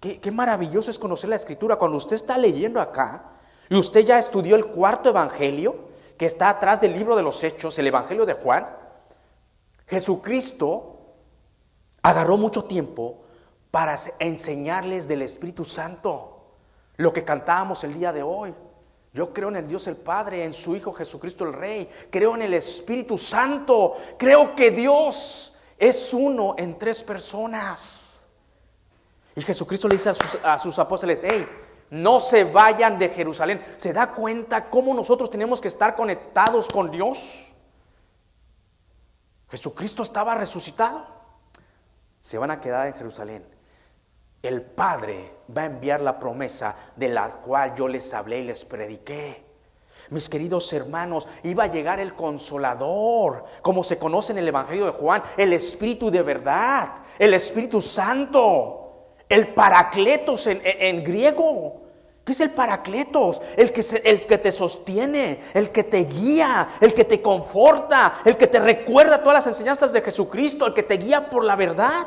Qué maravilloso es conocer la Escritura. Cuando usted está leyendo acá y usted ya estudió el 4º Evangelio, que está atrás del libro de los Hechos, el Evangelio de Juan, Jesucristo agarró mucho tiempo para enseñarles del Espíritu Santo. Lo que cantábamos el día de hoy: yo creo en el Dios el Padre, en su Hijo Jesucristo el Rey, creo en el Espíritu Santo, creo que Dios es uno en 3 personas. Y Jesucristo le dice a sus apóstoles: hey, no se vayan de Jerusalén. ¿Se da cuenta cómo nosotros tenemos que estar conectados con Dios? Jesucristo estaba resucitado. Se van a quedar en Jerusalén. El Padre va a enviar la promesa de la cual yo les hablé y les prediqué. Mis queridos hermanos, iba a llegar el Consolador, como se conoce en el Evangelio de Juan, el Espíritu de verdad, el Espíritu Santo, el Paracletos en griego. ¿Qué es el Paracletos? El que te sostiene, el que te guía, el que te conforta, el que te recuerda todas las enseñanzas de Jesucristo, el que te guía por la verdad.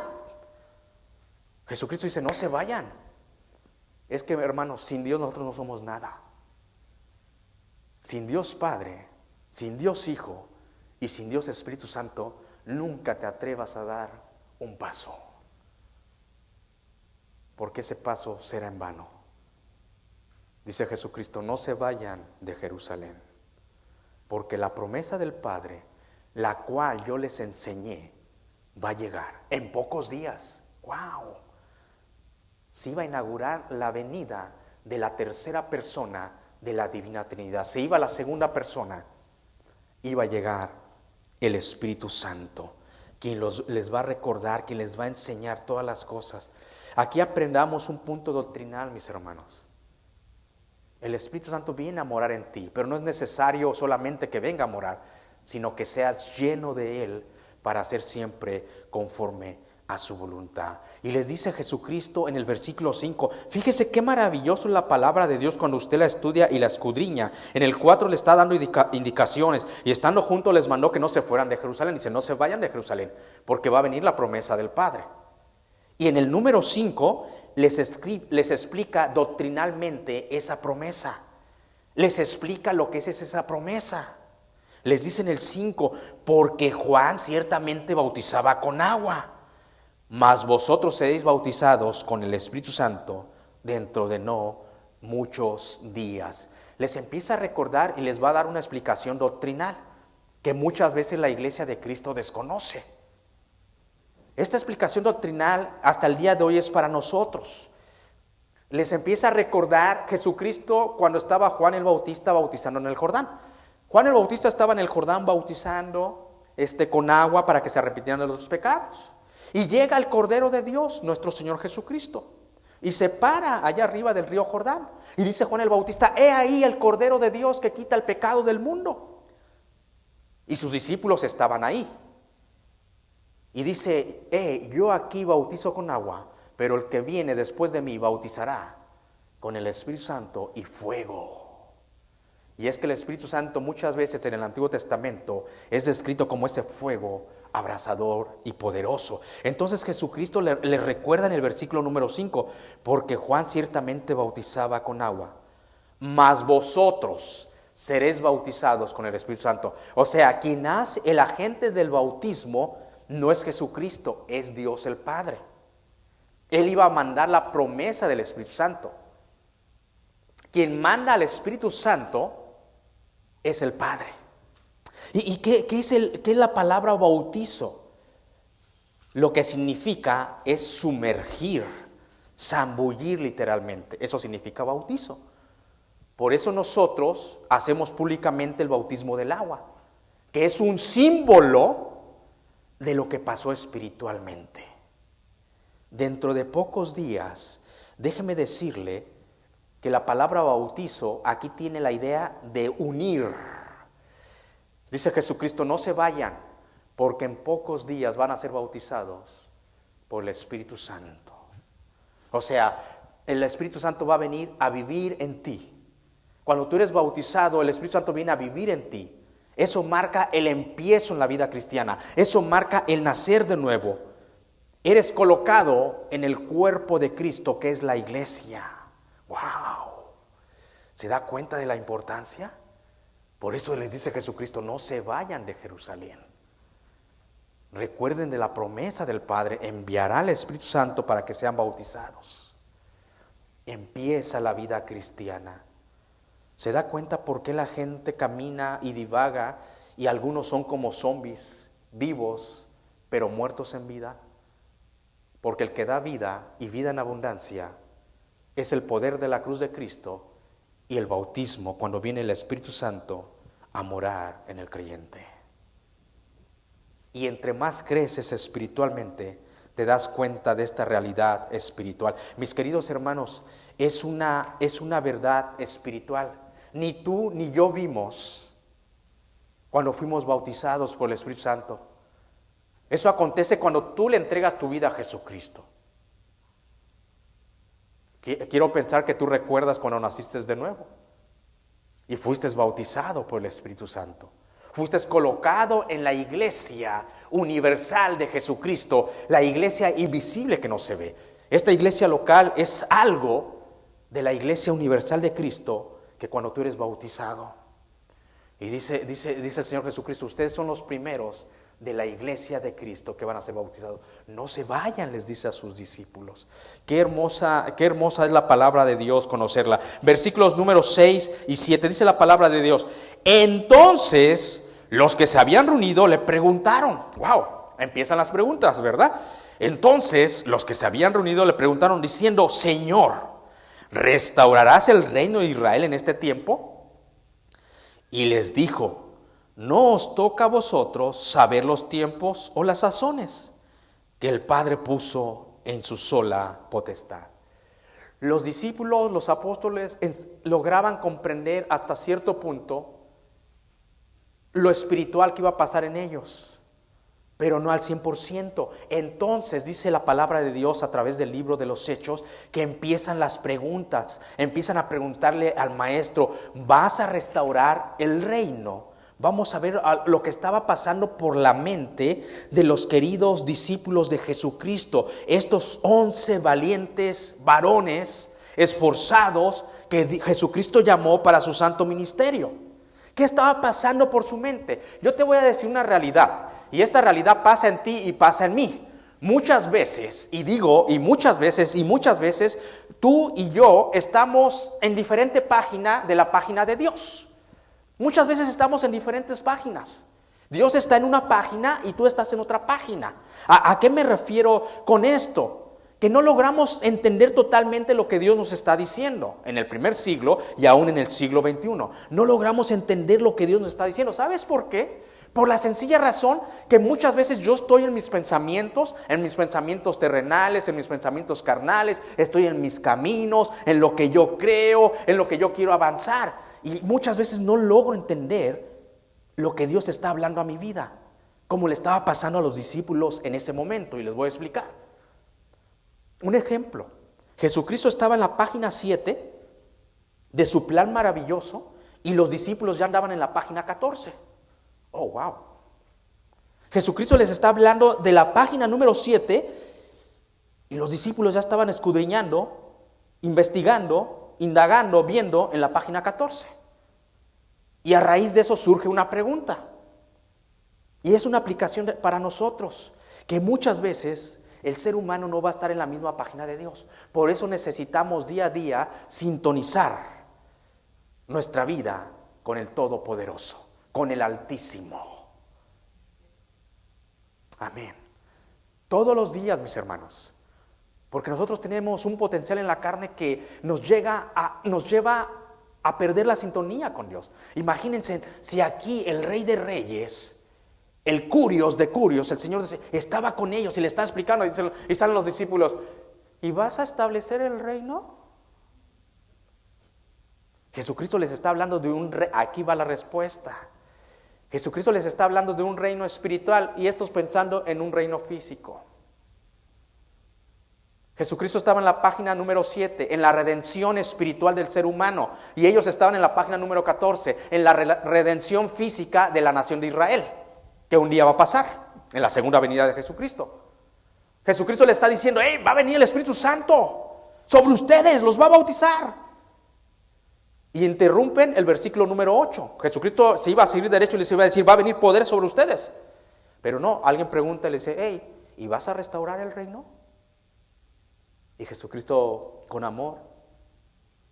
Jesucristo dice: no se vayan. Es que, hermanos, sin Dios nosotros no somos nada. Sin Dios Padre, sin Dios Hijo y sin Dios Espíritu Santo, nunca te atrevas a dar un paso, porque ese paso será en vano. Dice Jesucristo: no se vayan de Jerusalén, porque la promesa del Padre, la cual yo les enseñé, va a llegar en pocos días. ¡Wow! Se iba a inaugurar la venida de la tercera persona de la Divina Trinidad. Se iba la segunda persona, iba a llegar el Espíritu Santo, quien les va a recordar, quien les va a enseñar todas las cosas. Aquí aprendamos un punto doctrinal, mis hermanos. El Espíritu Santo viene a morar en ti, pero no es necesario solamente que venga a morar, sino que seas lleno de Él para hacer siempre conforme a su voluntad. Y les dice Jesucristo en el versículo 5, fíjese qué maravilloso es la palabra de Dios cuando usted la estudia y la escudriña. En el 4 le está dando indicaciones, y estando juntos les mandó que no se fueran de Jerusalén. Dice: no se vayan de Jerusalén, porque va a venir la promesa del Padre. Y en el número 5 les explica doctrinalmente esa promesa. Les explica lo que es esa promesa. Les dice en el 5, porque Juan ciertamente bautizaba con agua, mas vosotros seréis bautizados con el Espíritu Santo dentro de no muchos días. Les empieza a recordar y les va a dar una explicación doctrinal que muchas veces la iglesia de Cristo desconoce. Esta explicación doctrinal hasta el día de hoy es para nosotros. Les empieza a recordar Jesucristo cuando estaba Juan el Bautista bautizando en el Jordán. Juan el Bautista estaba en el Jordán bautizando con agua para que se arrepintieran de los pecados. Y llega el Cordero de Dios, nuestro Señor Jesucristo, y se para allá arriba del río Jordán. Y dice Juan el Bautista: he ahí el Cordero de Dios que quita el pecado del mundo. Y sus discípulos estaban ahí. Y dice: yo aquí bautizo con agua, pero el que viene después de mí bautizará con el Espíritu Santo y fuego. Y es que el Espíritu Santo muchas veces en el Antiguo Testamento es descrito como ese fuego abrasador y poderoso. Entonces Jesucristo le recuerda en el versículo número 5: porque Juan ciertamente bautizaba con agua, mas vosotros seréis bautizados con el Espíritu Santo. O sea, quien hace el agente del bautismo no es Jesucristo, es Dios el Padre. Él iba a mandar la promesa del Espíritu Santo. Quien manda al Espíritu Santo es el Padre. ¿Y qué es la palabra bautizo? Lo que significa es sumergir, zambullir literalmente. Eso significa bautizo. Por eso nosotros hacemos públicamente el bautismo del agua, que es un símbolo de lo que pasó espiritualmente. Dentro de pocos días, déjeme decirle que la palabra bautizo aquí tiene la idea de unir. Dice Jesucristo: no se vayan, porque en pocos días van a ser bautizados por el Espíritu Santo. O sea, el Espíritu Santo va a venir a vivir en ti. Cuando tú eres bautizado, el Espíritu Santo viene a vivir en ti. Eso marca el empiezo en la vida cristiana. Eso marca el nacer de nuevo. Eres colocado en el cuerpo de Cristo, que es la iglesia. ¡Wow! ¿Se da cuenta de la importancia? Por eso les dice Jesucristo: no se vayan de Jerusalén. Recuerden de la promesa del Padre: enviará al Espíritu Santo para que sean bautizados. Empieza la vida cristiana. ¿Se da cuenta por qué la gente camina y divaga y algunos son como zombies, vivos, pero muertos en vida? Porque el que da vida y vida en abundancia es el poder de la cruz de Cristo y el bautismo, cuando viene el Espíritu Santo a morar en el creyente. Y entre más creces espiritualmente, te das cuenta de esta realidad espiritual. Mis queridos hermanos, es una verdad espiritual. Ni tú ni yo vimos cuando fuimos bautizados por el Espíritu Santo. Eso acontece cuando tú le entregas tu vida a Jesucristo. Quiero pensar que tú recuerdas cuando naciste de nuevo y fuiste bautizado por el Espíritu Santo. Fuiste colocado en la iglesia universal de Jesucristo, la iglesia invisible que no se ve. Esta iglesia local es algo de la iglesia universal de Cristo, que cuando tú eres bautizado. Y dice el Señor Jesucristo: ustedes son los primeros de la iglesia de Cristo que van a ser bautizados. No se vayan, les dice a sus discípulos. Qué hermosa es la palabra de Dios, conocerla. Versículos números 6 y 7, dice la palabra de Dios: entonces los que se habían reunido le preguntaron. Wow, empiezan las preguntas, ¿verdad? Entonces los que se habían reunido le preguntaron diciendo: Señor, ¿restaurarás el reino de Israel en este tiempo? Y les dijo: no os toca a vosotros saber los tiempos o las sazones que el Padre puso en su sola potestad. Los discípulos, los apóstoles, lograban comprender hasta cierto punto lo espiritual que iba a pasar en ellos, pero no al 100%. Entonces dice la palabra de Dios a través del libro de los Hechos que empiezan las preguntas, empiezan a preguntarle al maestro: ¿vas a restaurar el reino? Vamos a ver lo que estaba pasando por la mente de los queridos discípulos de Jesucristo, estos 11 valientes varones esforzados que Jesucristo llamó para su santo ministerio, ¿Qué estaba pasando por su mente? Yo te voy a decir una realidad, y esta realidad pasa en ti y pasa en mí. Muchas veces, muchas veces, tú y yo estamos en diferente página de la página de Dios. Muchas veces estamos en diferentes páginas. Dios está en una página y tú estás en otra página. ¿A qué me refiero con esto? Que no logramos entender totalmente lo que Dios nos está diciendo en el primer siglo y aún en el siglo XXI. No logramos entender lo que Dios nos está diciendo. ¿Sabes por qué? Por la sencilla razón que muchas veces yo estoy en mis pensamientos terrenales, en mis pensamientos carnales, estoy en mis caminos, en lo que yo creo, en lo que yo quiero avanzar. Y muchas veces no logro entender lo que Dios está hablando a mi vida, como le estaba pasando a los discípulos en ese momento, y les voy a explicar. Un ejemplo, Jesucristo estaba en la página 7 de su plan maravilloso y los discípulos ya andaban en la página 14. Oh, wow. Jesucristo les está hablando de la página número 7 y los discípulos ya estaban escudriñando, investigando, indagando, viendo en la página 14. Y a raíz de eso surge una pregunta. Y es una aplicación para nosotros, que muchas veces el ser humano no va a estar en la misma página de Dios. Por eso necesitamos día a día sintonizar nuestra vida con el Todopoderoso, con el Altísimo. Amén. Todos los días, mis hermanos, porque nosotros tenemos un potencial en la carne que nos lleva a perder la sintonía con Dios. Imagínense si aquí el Rey de Reyes, el Curios de Curios, el Señor estaba con ellos y le está explicando, y están los discípulos, ¿y vas a establecer el reino? Jesucristo les está hablando de un reino. Aquí va la respuesta. Jesucristo les está hablando de un reino espiritual y estos pensando en un reino físico. Jesucristo estaba en la página número 7, en la redención espiritual del ser humano, y ellos estaban en la página número 14, en la redención física de la nación de Israel, que un día va a pasar en la segunda venida de Jesucristo. Jesucristo le está diciendo, va a venir el Espíritu Santo sobre ustedes, los va a bautizar. Y interrumpen el versículo número 8. Jesucristo se iba a seguir derecho y les iba a decir, va a venir poder sobre ustedes. Pero no, alguien pregunta y le dice, ¿y vas a restaurar el reino? Y Jesucristo, con amor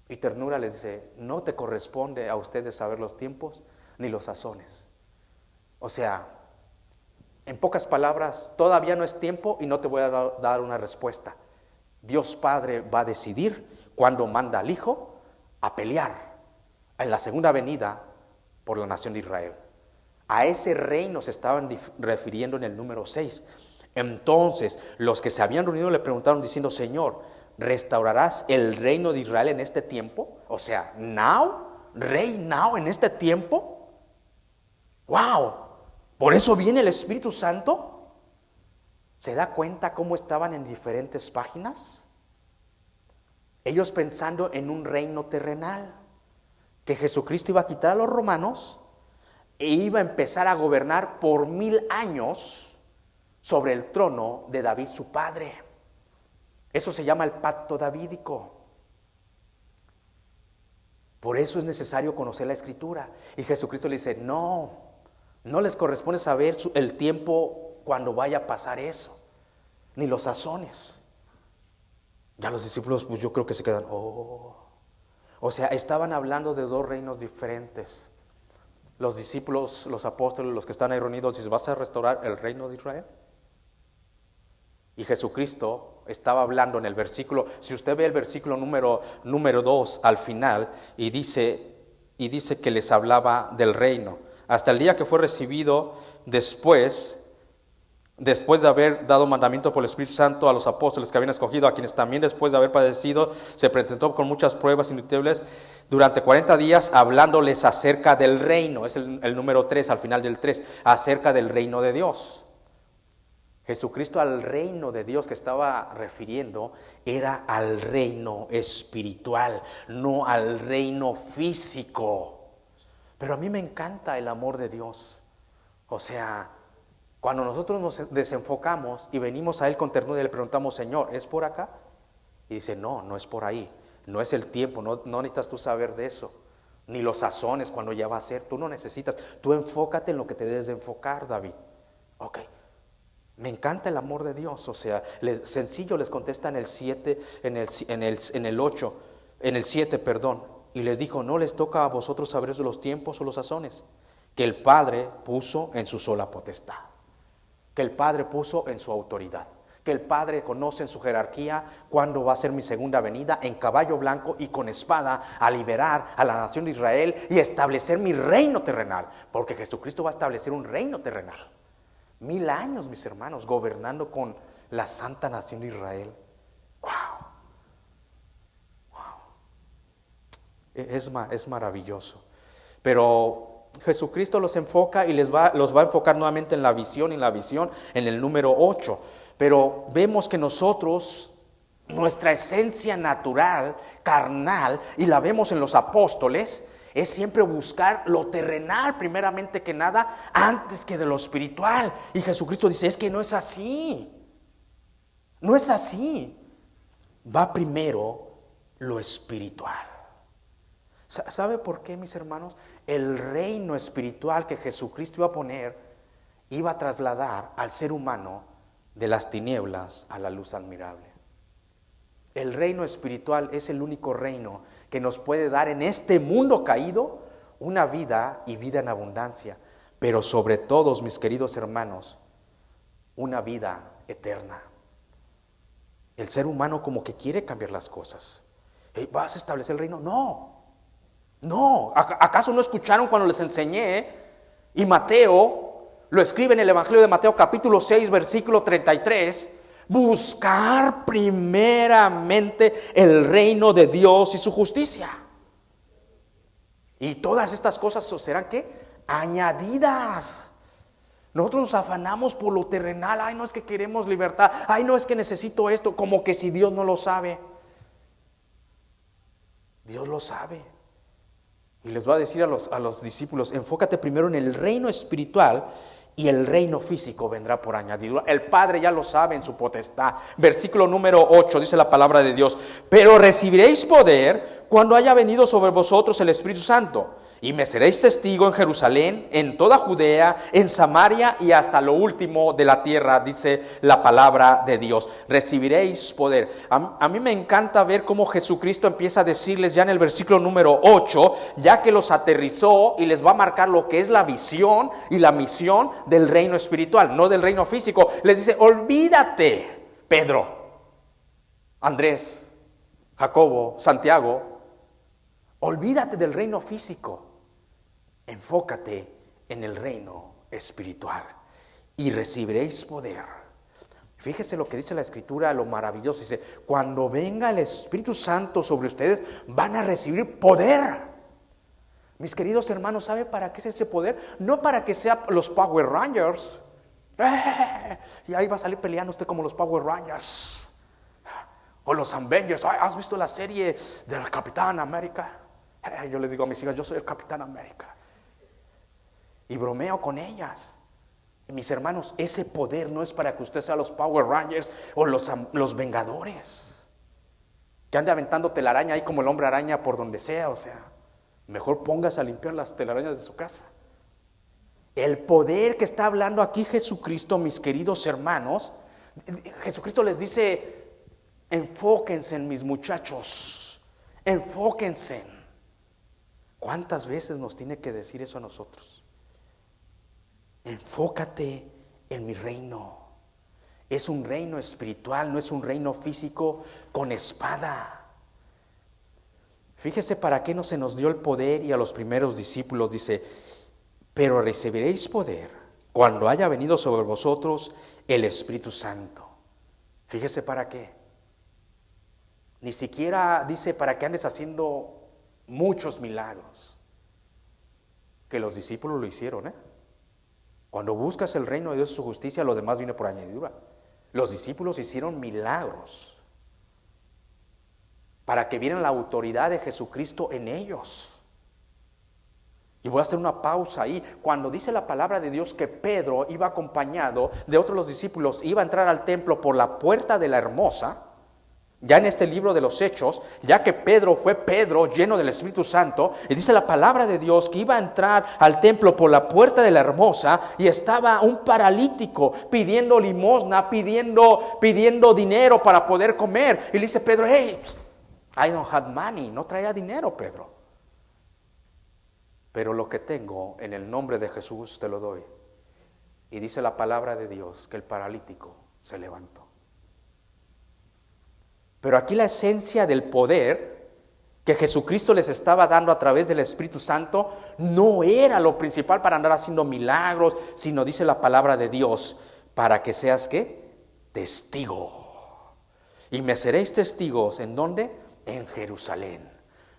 y ternura, les dice, no te corresponde a ustedes saber los tiempos ni los sazones. O sea, en pocas palabras, todavía no es tiempo y no te voy a dar una respuesta. Dios Padre va a decidir cuándo manda al Hijo a pelear en la segunda venida por la nación de Israel. A ese reino se estaban refiriendo en el número 6. Entonces, los que se habían reunido le preguntaron diciendo, Señor, ¿restaurarás el reino de Israel en este tiempo? O sea, ¿Rey now en este tiempo? ¡Wow! ¿Por eso viene el Espíritu Santo? ¿Se da cuenta cómo estaban en diferentes páginas? Ellos pensando en un reino terrenal, que Jesucristo iba a quitar a los romanos e iba a empezar a gobernar por 1000 años sobre el trono de David su padre. Eso se llama el pacto davídico. Por eso es necesario conocer la Escritura. Y Jesucristo le dice, no les corresponde saber el tiempo cuando vaya a pasar eso, ni los sazones. Ya los discípulos, pues yo creo que se quedan, O sea, estaban hablando de dos reinos diferentes. Los discípulos, los apóstoles, los que están ahí reunidos, dicen, ¿vas a restaurar el reino de Israel? Y Jesucristo estaba hablando en el versículo, si usted ve el versículo número 2 al final, y dice que les hablaba del reino. Hasta el día que fue recibido después de haber dado mandamiento por el Espíritu Santo a los apóstoles que habían escogido, a quienes también después de haber padecido, se presentó con muchas pruebas inútiles durante 40 días, hablándoles acerca del reino. Es el número 3, al final del 3, acerca del reino de Dios. Jesucristo al reino de Dios que estaba refiriendo era al reino espiritual, no al reino físico. Pero a mí me encanta el amor de Dios. O sea, cuando nosotros nos desenfocamos y venimos a Él con ternura y le preguntamos, Señor, ¿es por acá? Y dice, no es por ahí, no es el tiempo, no necesitas tú saber de eso. ni los sazones cuando ya va a ser. Tú no necesitas. Tú enfócate en lo que te debes de enfocar, David. Ok. Me encanta el amor de Dios. O sea, sencillo les contesta en el 7, en el 8, en el 7, perdón. Y les dijo, no les toca a vosotros saber de los tiempos o los sazones que el Padre puso en su sola potestad, que el Padre puso en su autoridad, que el Padre conoce en su jerarquía cuándo va a ser mi segunda venida en caballo blanco y con espada a liberar a la nación de Israel y establecer mi reino terrenal, porque Jesucristo va a establecer un reino terrenal. 1000 años, mis hermanos, gobernando con la santa nación de Israel. ¡Wow! Es maravilloso. Pero Jesucristo los enfoca y los va a enfocar nuevamente en la visión, en el número 8. Pero vemos que nosotros, nuestra esencia natural, carnal, y la vemos en los apóstoles, es siempre buscar lo terrenal primeramente que nada, antes que de lo espiritual. Y Jesucristo dice, es que no es así. No es así. Va primero lo espiritual. ¿Sabe por qué, mis hermanos? El reino espiritual que Jesucristo iba a poner, iba a trasladar al ser humano de las tinieblas a la luz admirable. El reino espiritual es el único reino que nos puede dar en este mundo caído una vida y vida en abundancia, pero sobre todo, mis queridos hermanos, una vida eterna. El ser humano como que quiere cambiar las cosas. ¿Vas a establecer el reino? No, ¿acaso no escucharon cuando les enseñé? Y Mateo lo escribe en el Evangelio de Mateo capítulo 6 versículo 33, buscar primeramente el reino de Dios y su justicia. Y todas estas cosas serán ¿qué? Añadidas. Nosotros nos afanamos por lo terrenal. Ay, no es que queremos libertad. Ay, no es que necesito esto. Como que si Dios no lo sabe. Dios lo sabe. Y les va a decir a los discípulos, enfócate primero en el reino espiritual y el reino físico vendrá por añadidura. El Padre ya lo sabe en su potestad. Versículo número 8 dice la palabra de Dios, pero recibiréis poder cuando haya venido sobre vosotros el Espíritu Santo. Y me seréis testigo en Jerusalén, en toda Judea, en Samaria y hasta lo último de la tierra, dice la palabra de Dios. Recibiréis poder. A mí me encanta ver cómo Jesucristo empieza a decirles ya en el versículo número 8, ya que los aterrizó y les va a marcar lo que es la visión y la misión del reino espiritual, no del reino físico. Les dice, olvídate, Pedro, Andrés, Jacobo, Santiago, olvídate del reino físico. Enfócate en el reino espiritual y recibiréis poder. Fíjese lo que dice la Escritura, lo maravilloso. Dice, cuando venga el Espíritu Santo sobre ustedes, van a recibir poder. Mis queridos hermanos, ¿sabe para qué es ese poder? No para que sean los Power Rangers. Y ahí va a salir peleando usted como los Power Rangers. O los Avengers. ¿Has visto la serie del Capitán América? Yo les digo a mis hijas, yo soy el Capitán América. Y bromeo con ellas. Y mis hermanos, ese poder no es para que usted sea los Power Rangers o los Vengadores, que ande aventando telaraña ahí como el hombre araña por donde sea. O sea, mejor póngase a limpiar las telarañas de su casa. El poder que está hablando aquí Jesucristo, mis queridos hermanos, Jesucristo les dice, enfóquense en mis muchachos, enfóquense. ¿Cuántas veces nos tiene que decir eso a nosotros? Enfócate en mi reino. Es un reino espiritual, no es un reino físico con espada. Fíjese para qué no se nos dio el poder. Y a los primeros discípulos dice, pero recibiréis poder cuando haya venido sobre vosotros el Espíritu Santo. Fíjese para qué. Ni siquiera dice para que andes haciendo muchos milagros, que los discípulos lo hicieron, Cuando buscas el reino de Dios y su justicia, lo demás viene por añadidura. Los discípulos hicieron milagros para que vieran la autoridad de Jesucristo en ellos. Y voy a hacer una pausa ahí. Cuando dice la palabra de Dios que Pedro iba acompañado de otros los discípulos, iba a entrar al templo por la puerta de la Hermosa, Ya en este libro de los Hechos, ya que Pedro fue Pedro lleno del Espíritu Santo, y dice la palabra de Dios que iba a entrar al templo por la puerta de la Hermosa y estaba un paralítico pidiendo limosna, pidiendo dinero para poder comer. Y le dice Pedro, hey, I don't have money, no traía dinero, Pedro. Pero lo que tengo en el nombre de Jesús te lo doy. Y dice la palabra de Dios que el paralítico se levantó. Pero aquí la esencia del poder que Jesucristo les estaba dando a través del Espíritu Santo no era lo principal para andar haciendo milagros, sino dice la palabra de Dios, para que seas ¿qué? Testigo. Y me seréis testigos, ¿en dónde? En Jerusalén.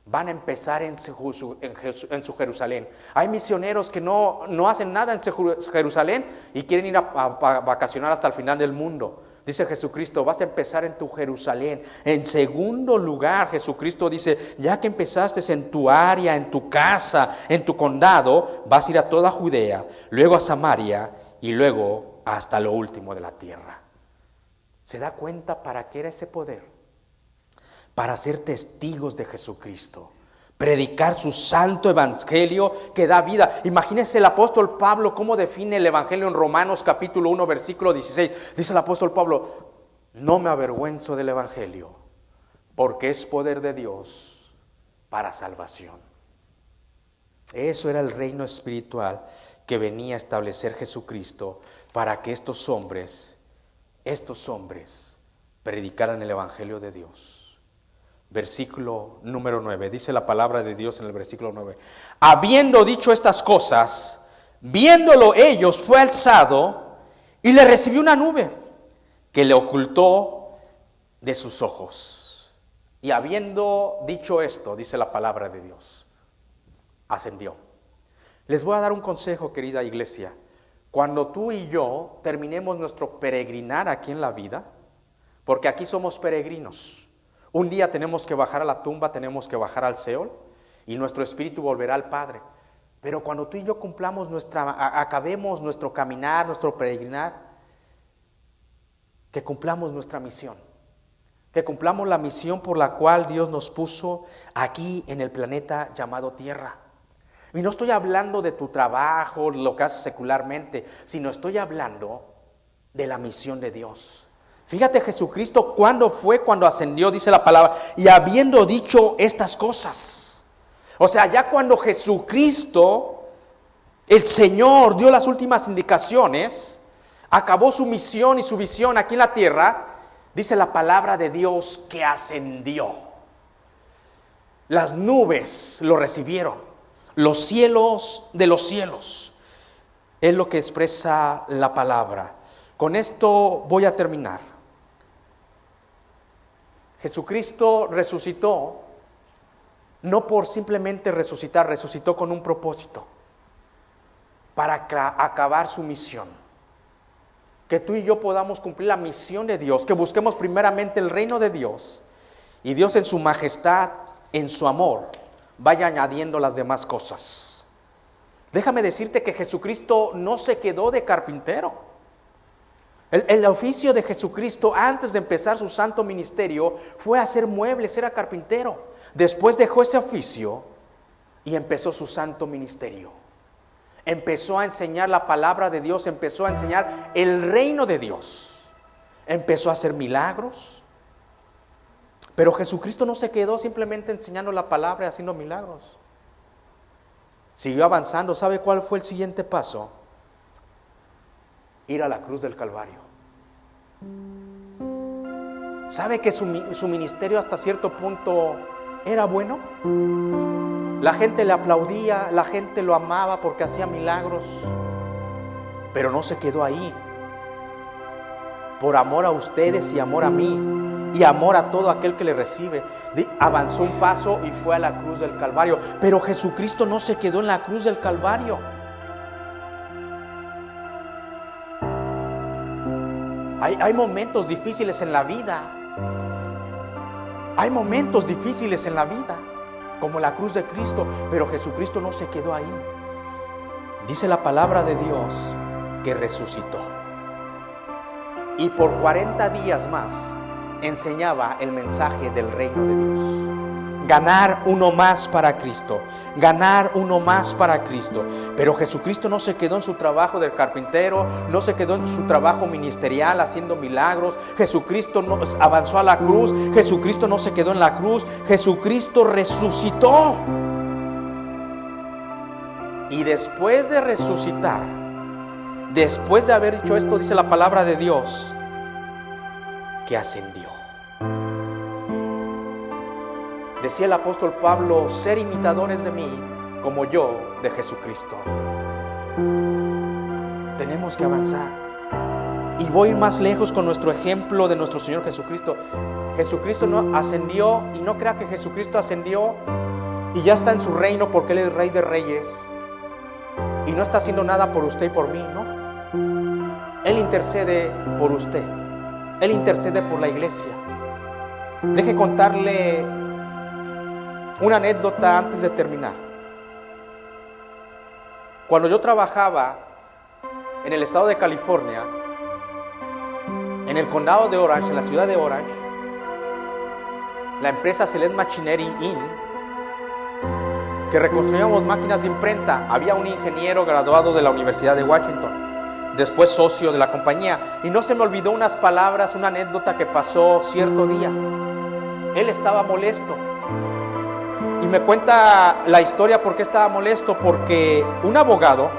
Van a empezar en su Jerusalén. Hay misioneros que no hacen nada en Jerusalén y quieren ir a vacacionar hasta el final del mundo. Dice Jesucristo, vas a empezar en tu Jerusalén. En segundo lugar, Jesucristo dice, ya que empezaste en tu área, en tu casa, en tu condado, vas a ir a toda Judea, luego a Samaria y luego hasta lo último de la tierra. ¿Se da cuenta para qué era ese poder? Para ser testigos de Jesucristo. Predicar su santo evangelio que da vida. Imagínense el apóstol Pablo cómo define el evangelio en Romanos capítulo 1 versículo 16. Dice el apóstol Pablo, no me avergüenzo del evangelio, porque es poder de Dios para salvación. Eso era el reino espiritual que venía a establecer Jesucristo para que estos hombres predicaran el evangelio de Dios. Versículo número 9, dice la palabra de Dios en el versículo 9. Habiendo dicho estas cosas, viéndolo ellos, fue alzado y le recibió una nube que le ocultó de sus ojos. Y habiendo dicho esto, dice la palabra de Dios, ascendió. Les voy a dar un consejo, querida iglesia. Cuando tú y yo terminemos nuestro peregrinar aquí en la vida, porque aquí somos peregrinos. Un día tenemos que bajar a la tumba, tenemos que bajar al Seol y nuestro espíritu volverá al Padre. Pero cuando tú y yo acabemos nuestro caminar, nuestro peregrinar, que cumplamos nuestra misión. Que cumplamos la misión por la cual Dios nos puso aquí en el planeta llamado Tierra. Y no estoy hablando de tu trabajo, lo que haces secularmente, sino estoy hablando de la misión de Dios. Fíjate Jesucristo cuando ascendió, dice la palabra, y habiendo dicho estas cosas. O sea, ya cuando Jesucristo, el Señor, dio las últimas indicaciones, acabó su misión y su visión aquí en la tierra, dice la palabra de Dios que ascendió. Las nubes lo recibieron, los cielos de los cielos. Es lo que expresa la palabra. Con esto voy a terminar. Jesucristo resucitó, no por simplemente resucitar, resucitó con un propósito, para acabar su misión. Que tú y yo podamos cumplir la misión de Dios, que busquemos primeramente el reino de Dios, y Dios en su majestad, en su amor, vaya añadiendo las demás cosas. Déjame decirte que Jesucristo no se quedó de carpintero. El oficio de Jesucristo antes de empezar su santo ministerio fue hacer muebles, era carpintero. Después dejó ese oficio y empezó su santo ministerio. Empezó a enseñar la palabra de Dios, empezó a enseñar el reino de Dios. Empezó a hacer milagros. Pero Jesucristo no se quedó simplemente enseñando la palabra y haciendo milagros. Siguió avanzando. ¿Sabe cuál fue el siguiente paso? Ir a la cruz del Calvario. ¿Sabe que su ministerio hasta cierto punto era bueno? La gente le aplaudía, la gente lo amaba porque hacía milagros, pero no se quedó ahí. Por amor a ustedes y amor a mí y amor a todo aquel que le recibe, avanzó un paso y fue a la cruz del Calvario. Pero Jesucristo no se quedó en la cruz del Calvario. Hay momentos difíciles en la vida. Hay momentos difíciles en la vida, como la cruz de Cristo, pero Jesucristo no se quedó ahí. Dice la palabra de Dios que resucitó. Y por 40 días más enseñaba el mensaje del reino de Dios. Ganar uno más para Cristo, ganar uno más para Cristo. Pero Jesucristo no se quedó en su trabajo de carpintero, no se quedó en su trabajo ministerial haciendo milagros. Jesucristo no avanzó a la cruz, Jesucristo no se quedó en la cruz, Jesucristo resucitó. Y después de resucitar, después de haber dicho esto, dice la palabra de Dios, que ascendió. Decía el apóstol Pablo, ser imitadores de mí como yo de Jesucristo. Tenemos que avanzar. Y voy más lejos con nuestro ejemplo de nuestro Señor Jesucristo. Jesucristo no ascendió, y no crea que Jesucristo ascendió y ya está en su reino porque Él es Rey de Reyes y no está haciendo nada por usted y por mí, no. Él intercede por usted, Él intercede por la iglesia. Deje contarle una anécdota antes de terminar. Cuando yo trabajaba en el estado de California, en el condado de Orange, en la ciudad de Orange, la empresa Select Machinery Inc., que reconstruíamos máquinas de imprenta, había un ingeniero graduado de la Universidad de Washington, después socio de la compañía, y no se me olvidó unas palabras, una anécdota que pasó cierto día. Él estaba molesto. Y me cuenta la historia por qué estaba molesto, porque un abogado,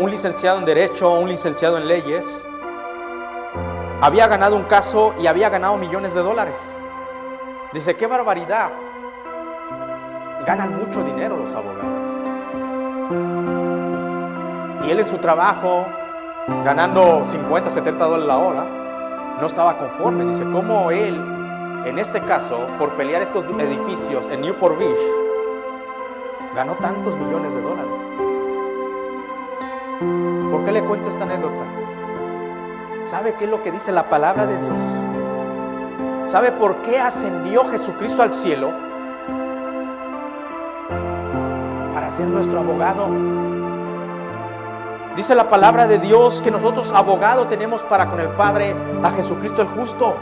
un licenciado en Derecho, un licenciado en Leyes, había ganado un caso y había ganado millones de dólares. Dice, qué barbaridad, ganan mucho dinero los abogados. Y él en su trabajo, ganando 50, 70 dólares la hora, no estaba conforme. Dice, ¿cómo él, en este caso, por pelear estos edificios en Newport Beach, ganó tantos millones de dólares? ¿Por qué le cuento esta anécdota? ¿Sabe qué es lo que dice la palabra de Dios? ¿Sabe por qué ascendió Jesucristo al cielo? Para ser nuestro abogado. Dice la palabra de Dios que nosotros abogado tenemos para con el Padre a Jesucristo el justo.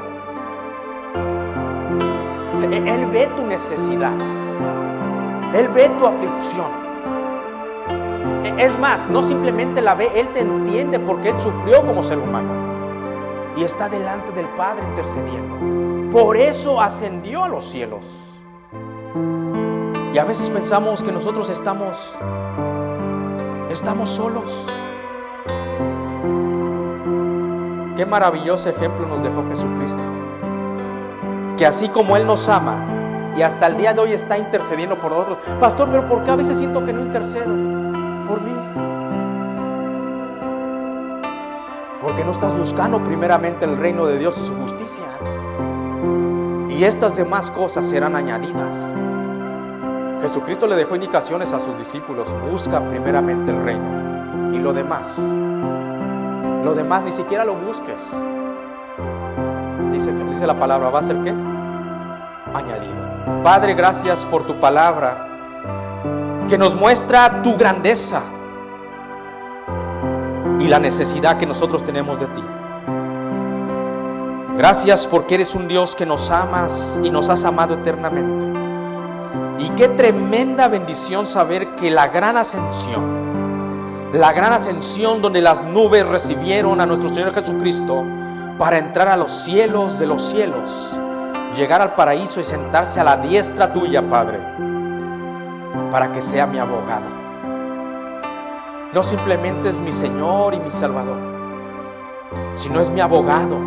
Él ve tu necesidad, Él ve tu aflicción. Es más, no simplemente la ve, Él te entiende porque Él sufrió como ser humano y está delante del Padre intercediendo. Por eso ascendió a los cielos. Y a veces pensamos que nosotros estamos solos. Qué maravilloso ejemplo nos dejó Jesucristo, que así como Él nos ama y hasta el día de hoy está intercediendo por nosotros. Pastor, pero ¿por qué a veces siento que no intercedo por mí? Porque no estás buscando primeramente el reino de Dios y su justicia, y estas demás cosas serán añadidas. Jesucristo le dejó indicaciones a sus discípulos: busca primeramente el reino, y lo demás ni siquiera lo busques. Dice la palabra, ¿va a ser qué? Añadido. Padre, gracias por tu palabra que nos muestra tu grandeza y la necesidad que nosotros tenemos de ti. Gracias porque eres un Dios que nos amas y nos has amado eternamente. Y qué tremenda bendición saber que la gran ascensión donde las nubes recibieron a nuestro Señor Jesucristo para entrar a los cielos de los cielos, llegar al paraíso y sentarse a la diestra tuya, Padre, para que sea mi abogado. No simplemente es mi Señor y mi Salvador, sino es mi abogado,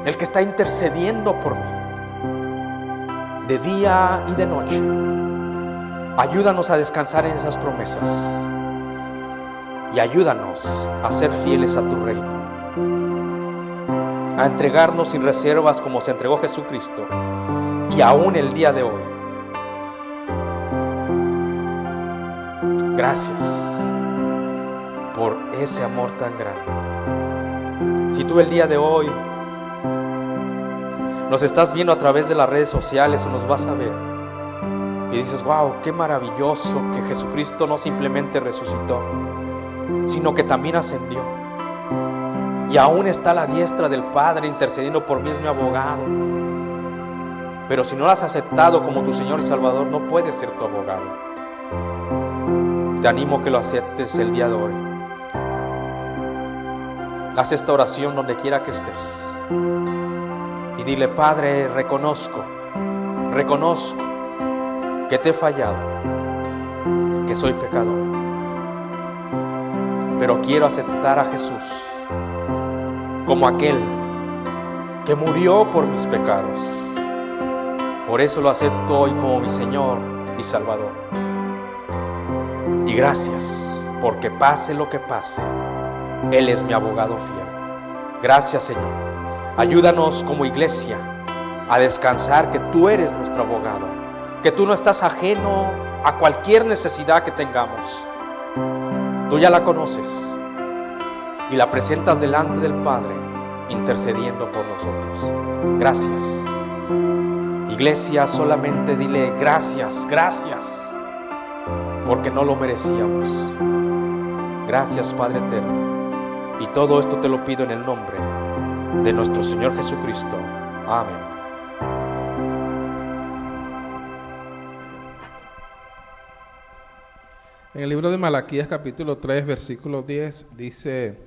el que está intercediendo por mí de día y de noche. Ayúdanos a descansar en esas promesas y ayúdanos a ser fieles a tu reino, a entregarnos sin reservas como se entregó Jesucristo, y aún el día de hoy. Gracias por ese amor tan grande. Si tú el día de hoy nos estás viendo a través de las redes sociales o nos vas a ver y dices, wow, qué maravilloso que Jesucristo no simplemente resucitó, sino que también ascendió, y aún está a la diestra del Padre intercediendo por mí, es mi abogado. Pero si no lo has aceptado como tu Señor y Salvador, no puedes ser tu abogado. Te animo a que lo aceptes el día de hoy. Haz esta oración donde quiera que estés y dile: Padre, reconozco que te he fallado, que soy pecador, pero quiero aceptar a Jesús como aquel que murió por mis pecados. Por eso lo acepto hoy como mi Señor y Salvador. Y gracias, porque pase lo que pase, Él es mi abogado fiel. Gracias, Señor. Ayúdanos como iglesia a descansar que tú eres nuestro abogado, que tú no estás ajeno a cualquier necesidad que tengamos. Tú ya la conoces y la presentas delante del Padre, intercediendo por nosotros. Gracias. Iglesia, solamente dile gracias, gracias, porque no lo merecíamos. Gracias, Padre eterno. Y todo esto te lo pido en el nombre de nuestro Señor Jesucristo. Amén. En el libro de Malaquías capítulo 3 versículo 10 dice: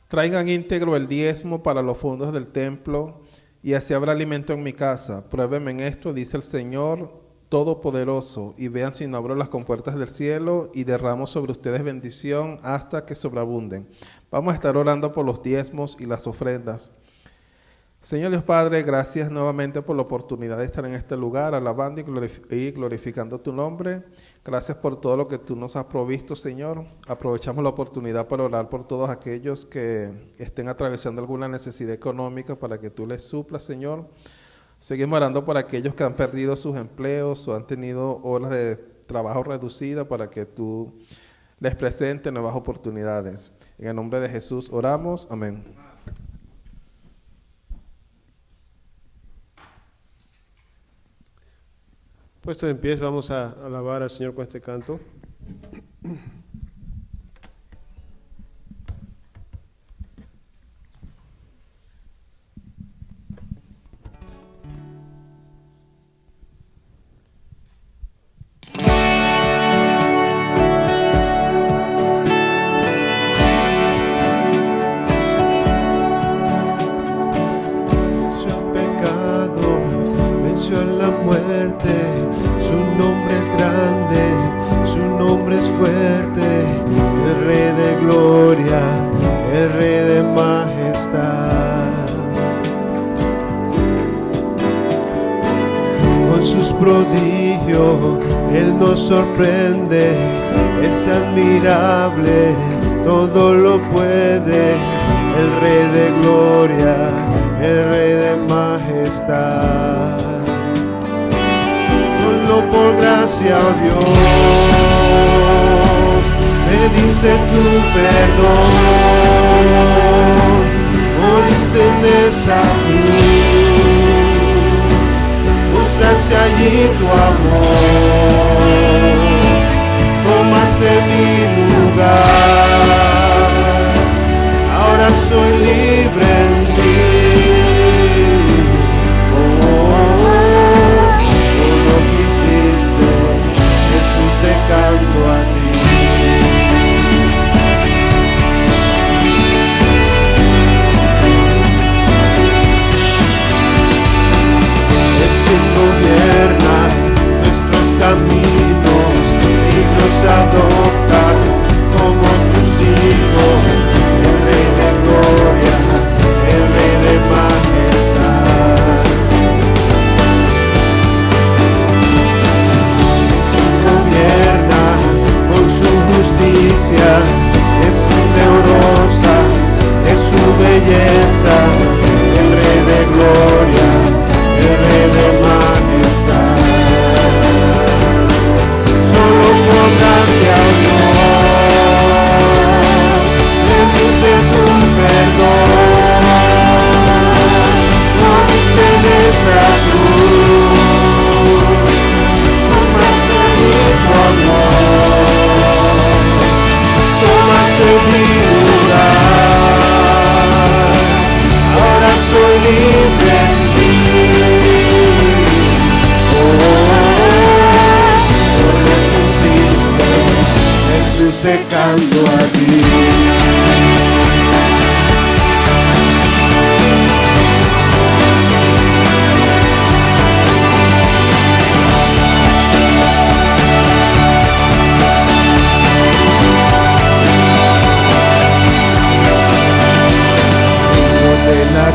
traigan íntegro el diezmo para los fondos del templo, y así habrá alimento en mi casa. Pruébenme en esto, dice el Señor Todopoderoso, y vean si no abro las compuertas del cielo y derramo sobre ustedes bendición hasta que sobreabunden. Vamos a estar orando por los diezmos y las ofrendas. Señor Dios Padre, gracias nuevamente por la oportunidad de estar en este lugar, alabando y glorificando tu nombre. Gracias por todo lo que tú nos has provisto, Señor. Aprovechamos la oportunidad para orar por todos aquellos que estén atravesando alguna necesidad económica, para que tú les suplas, Señor. Seguimos orando por aquellos que han perdido sus empleos o han tenido horas de trabajo reducidas, para que tú les presentes nuevas oportunidades. En el nombre de Jesús oramos. Amén. Puesto en pie, vamos a alabar al Señor con este canto. Él nos sorprende, es admirable, todo lo puede, el Rey de gloria, el Rey de majestad. Solo por gracia, oh Dios, me diste tu perdón, moriste en esa cruz, mostraste allí tu amor, tomaste mi lugar, ahora soy libre en ti. Todo lo que hiciste, Jesús, te canto a ti.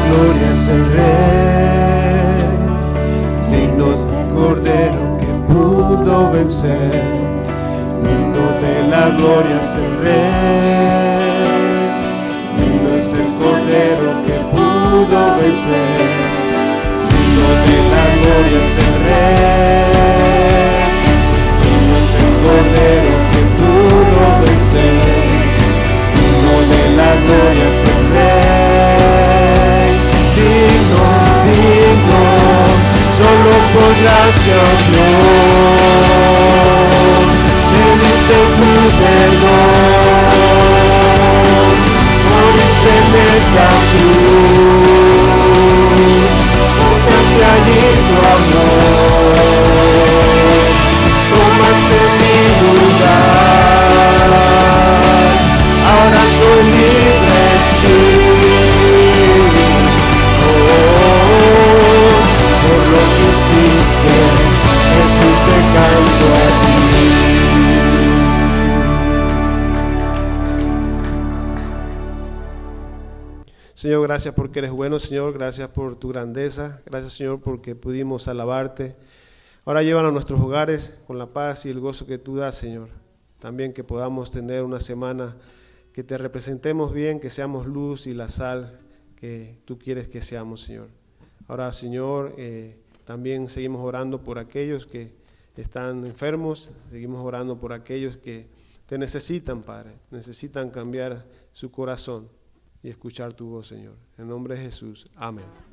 gloria es el Rey, digno es el Cordero que pudo vencer. Digno de la gloria es el Rey, digno es el Cordero que pudo vencer. Digno de la gloria es el Rey, digno es el Cordero que pudo vencer. Digno de la gloria es el Rey, digno, digno, solo por gracia, oh Dios, me diste tu perdón, moriste en esa cruz, mostraste allí tu amor, tomaste mi lugar, ahora soy libre en ti, por lo que hiciste, Jesús, te canto a ti. Señor, gracias porque eres bueno, Señor, gracias por tu grandeza, gracias, Señor, porque pudimos alabarte. Ahora llévanos a nuestros hogares con la paz y el gozo que tú das, Señor. También que podamos tener una semana que te representemos bien, que seamos luz y la sal que tú quieres que seamos, Señor. Ahora, Señor, también seguimos orando por aquellos que están enfermos, seguimos orando por aquellos que te necesitan, Padre, necesitan cambiar su corazón y escuchar tu voz, Señor. En nombre de Jesús, amén.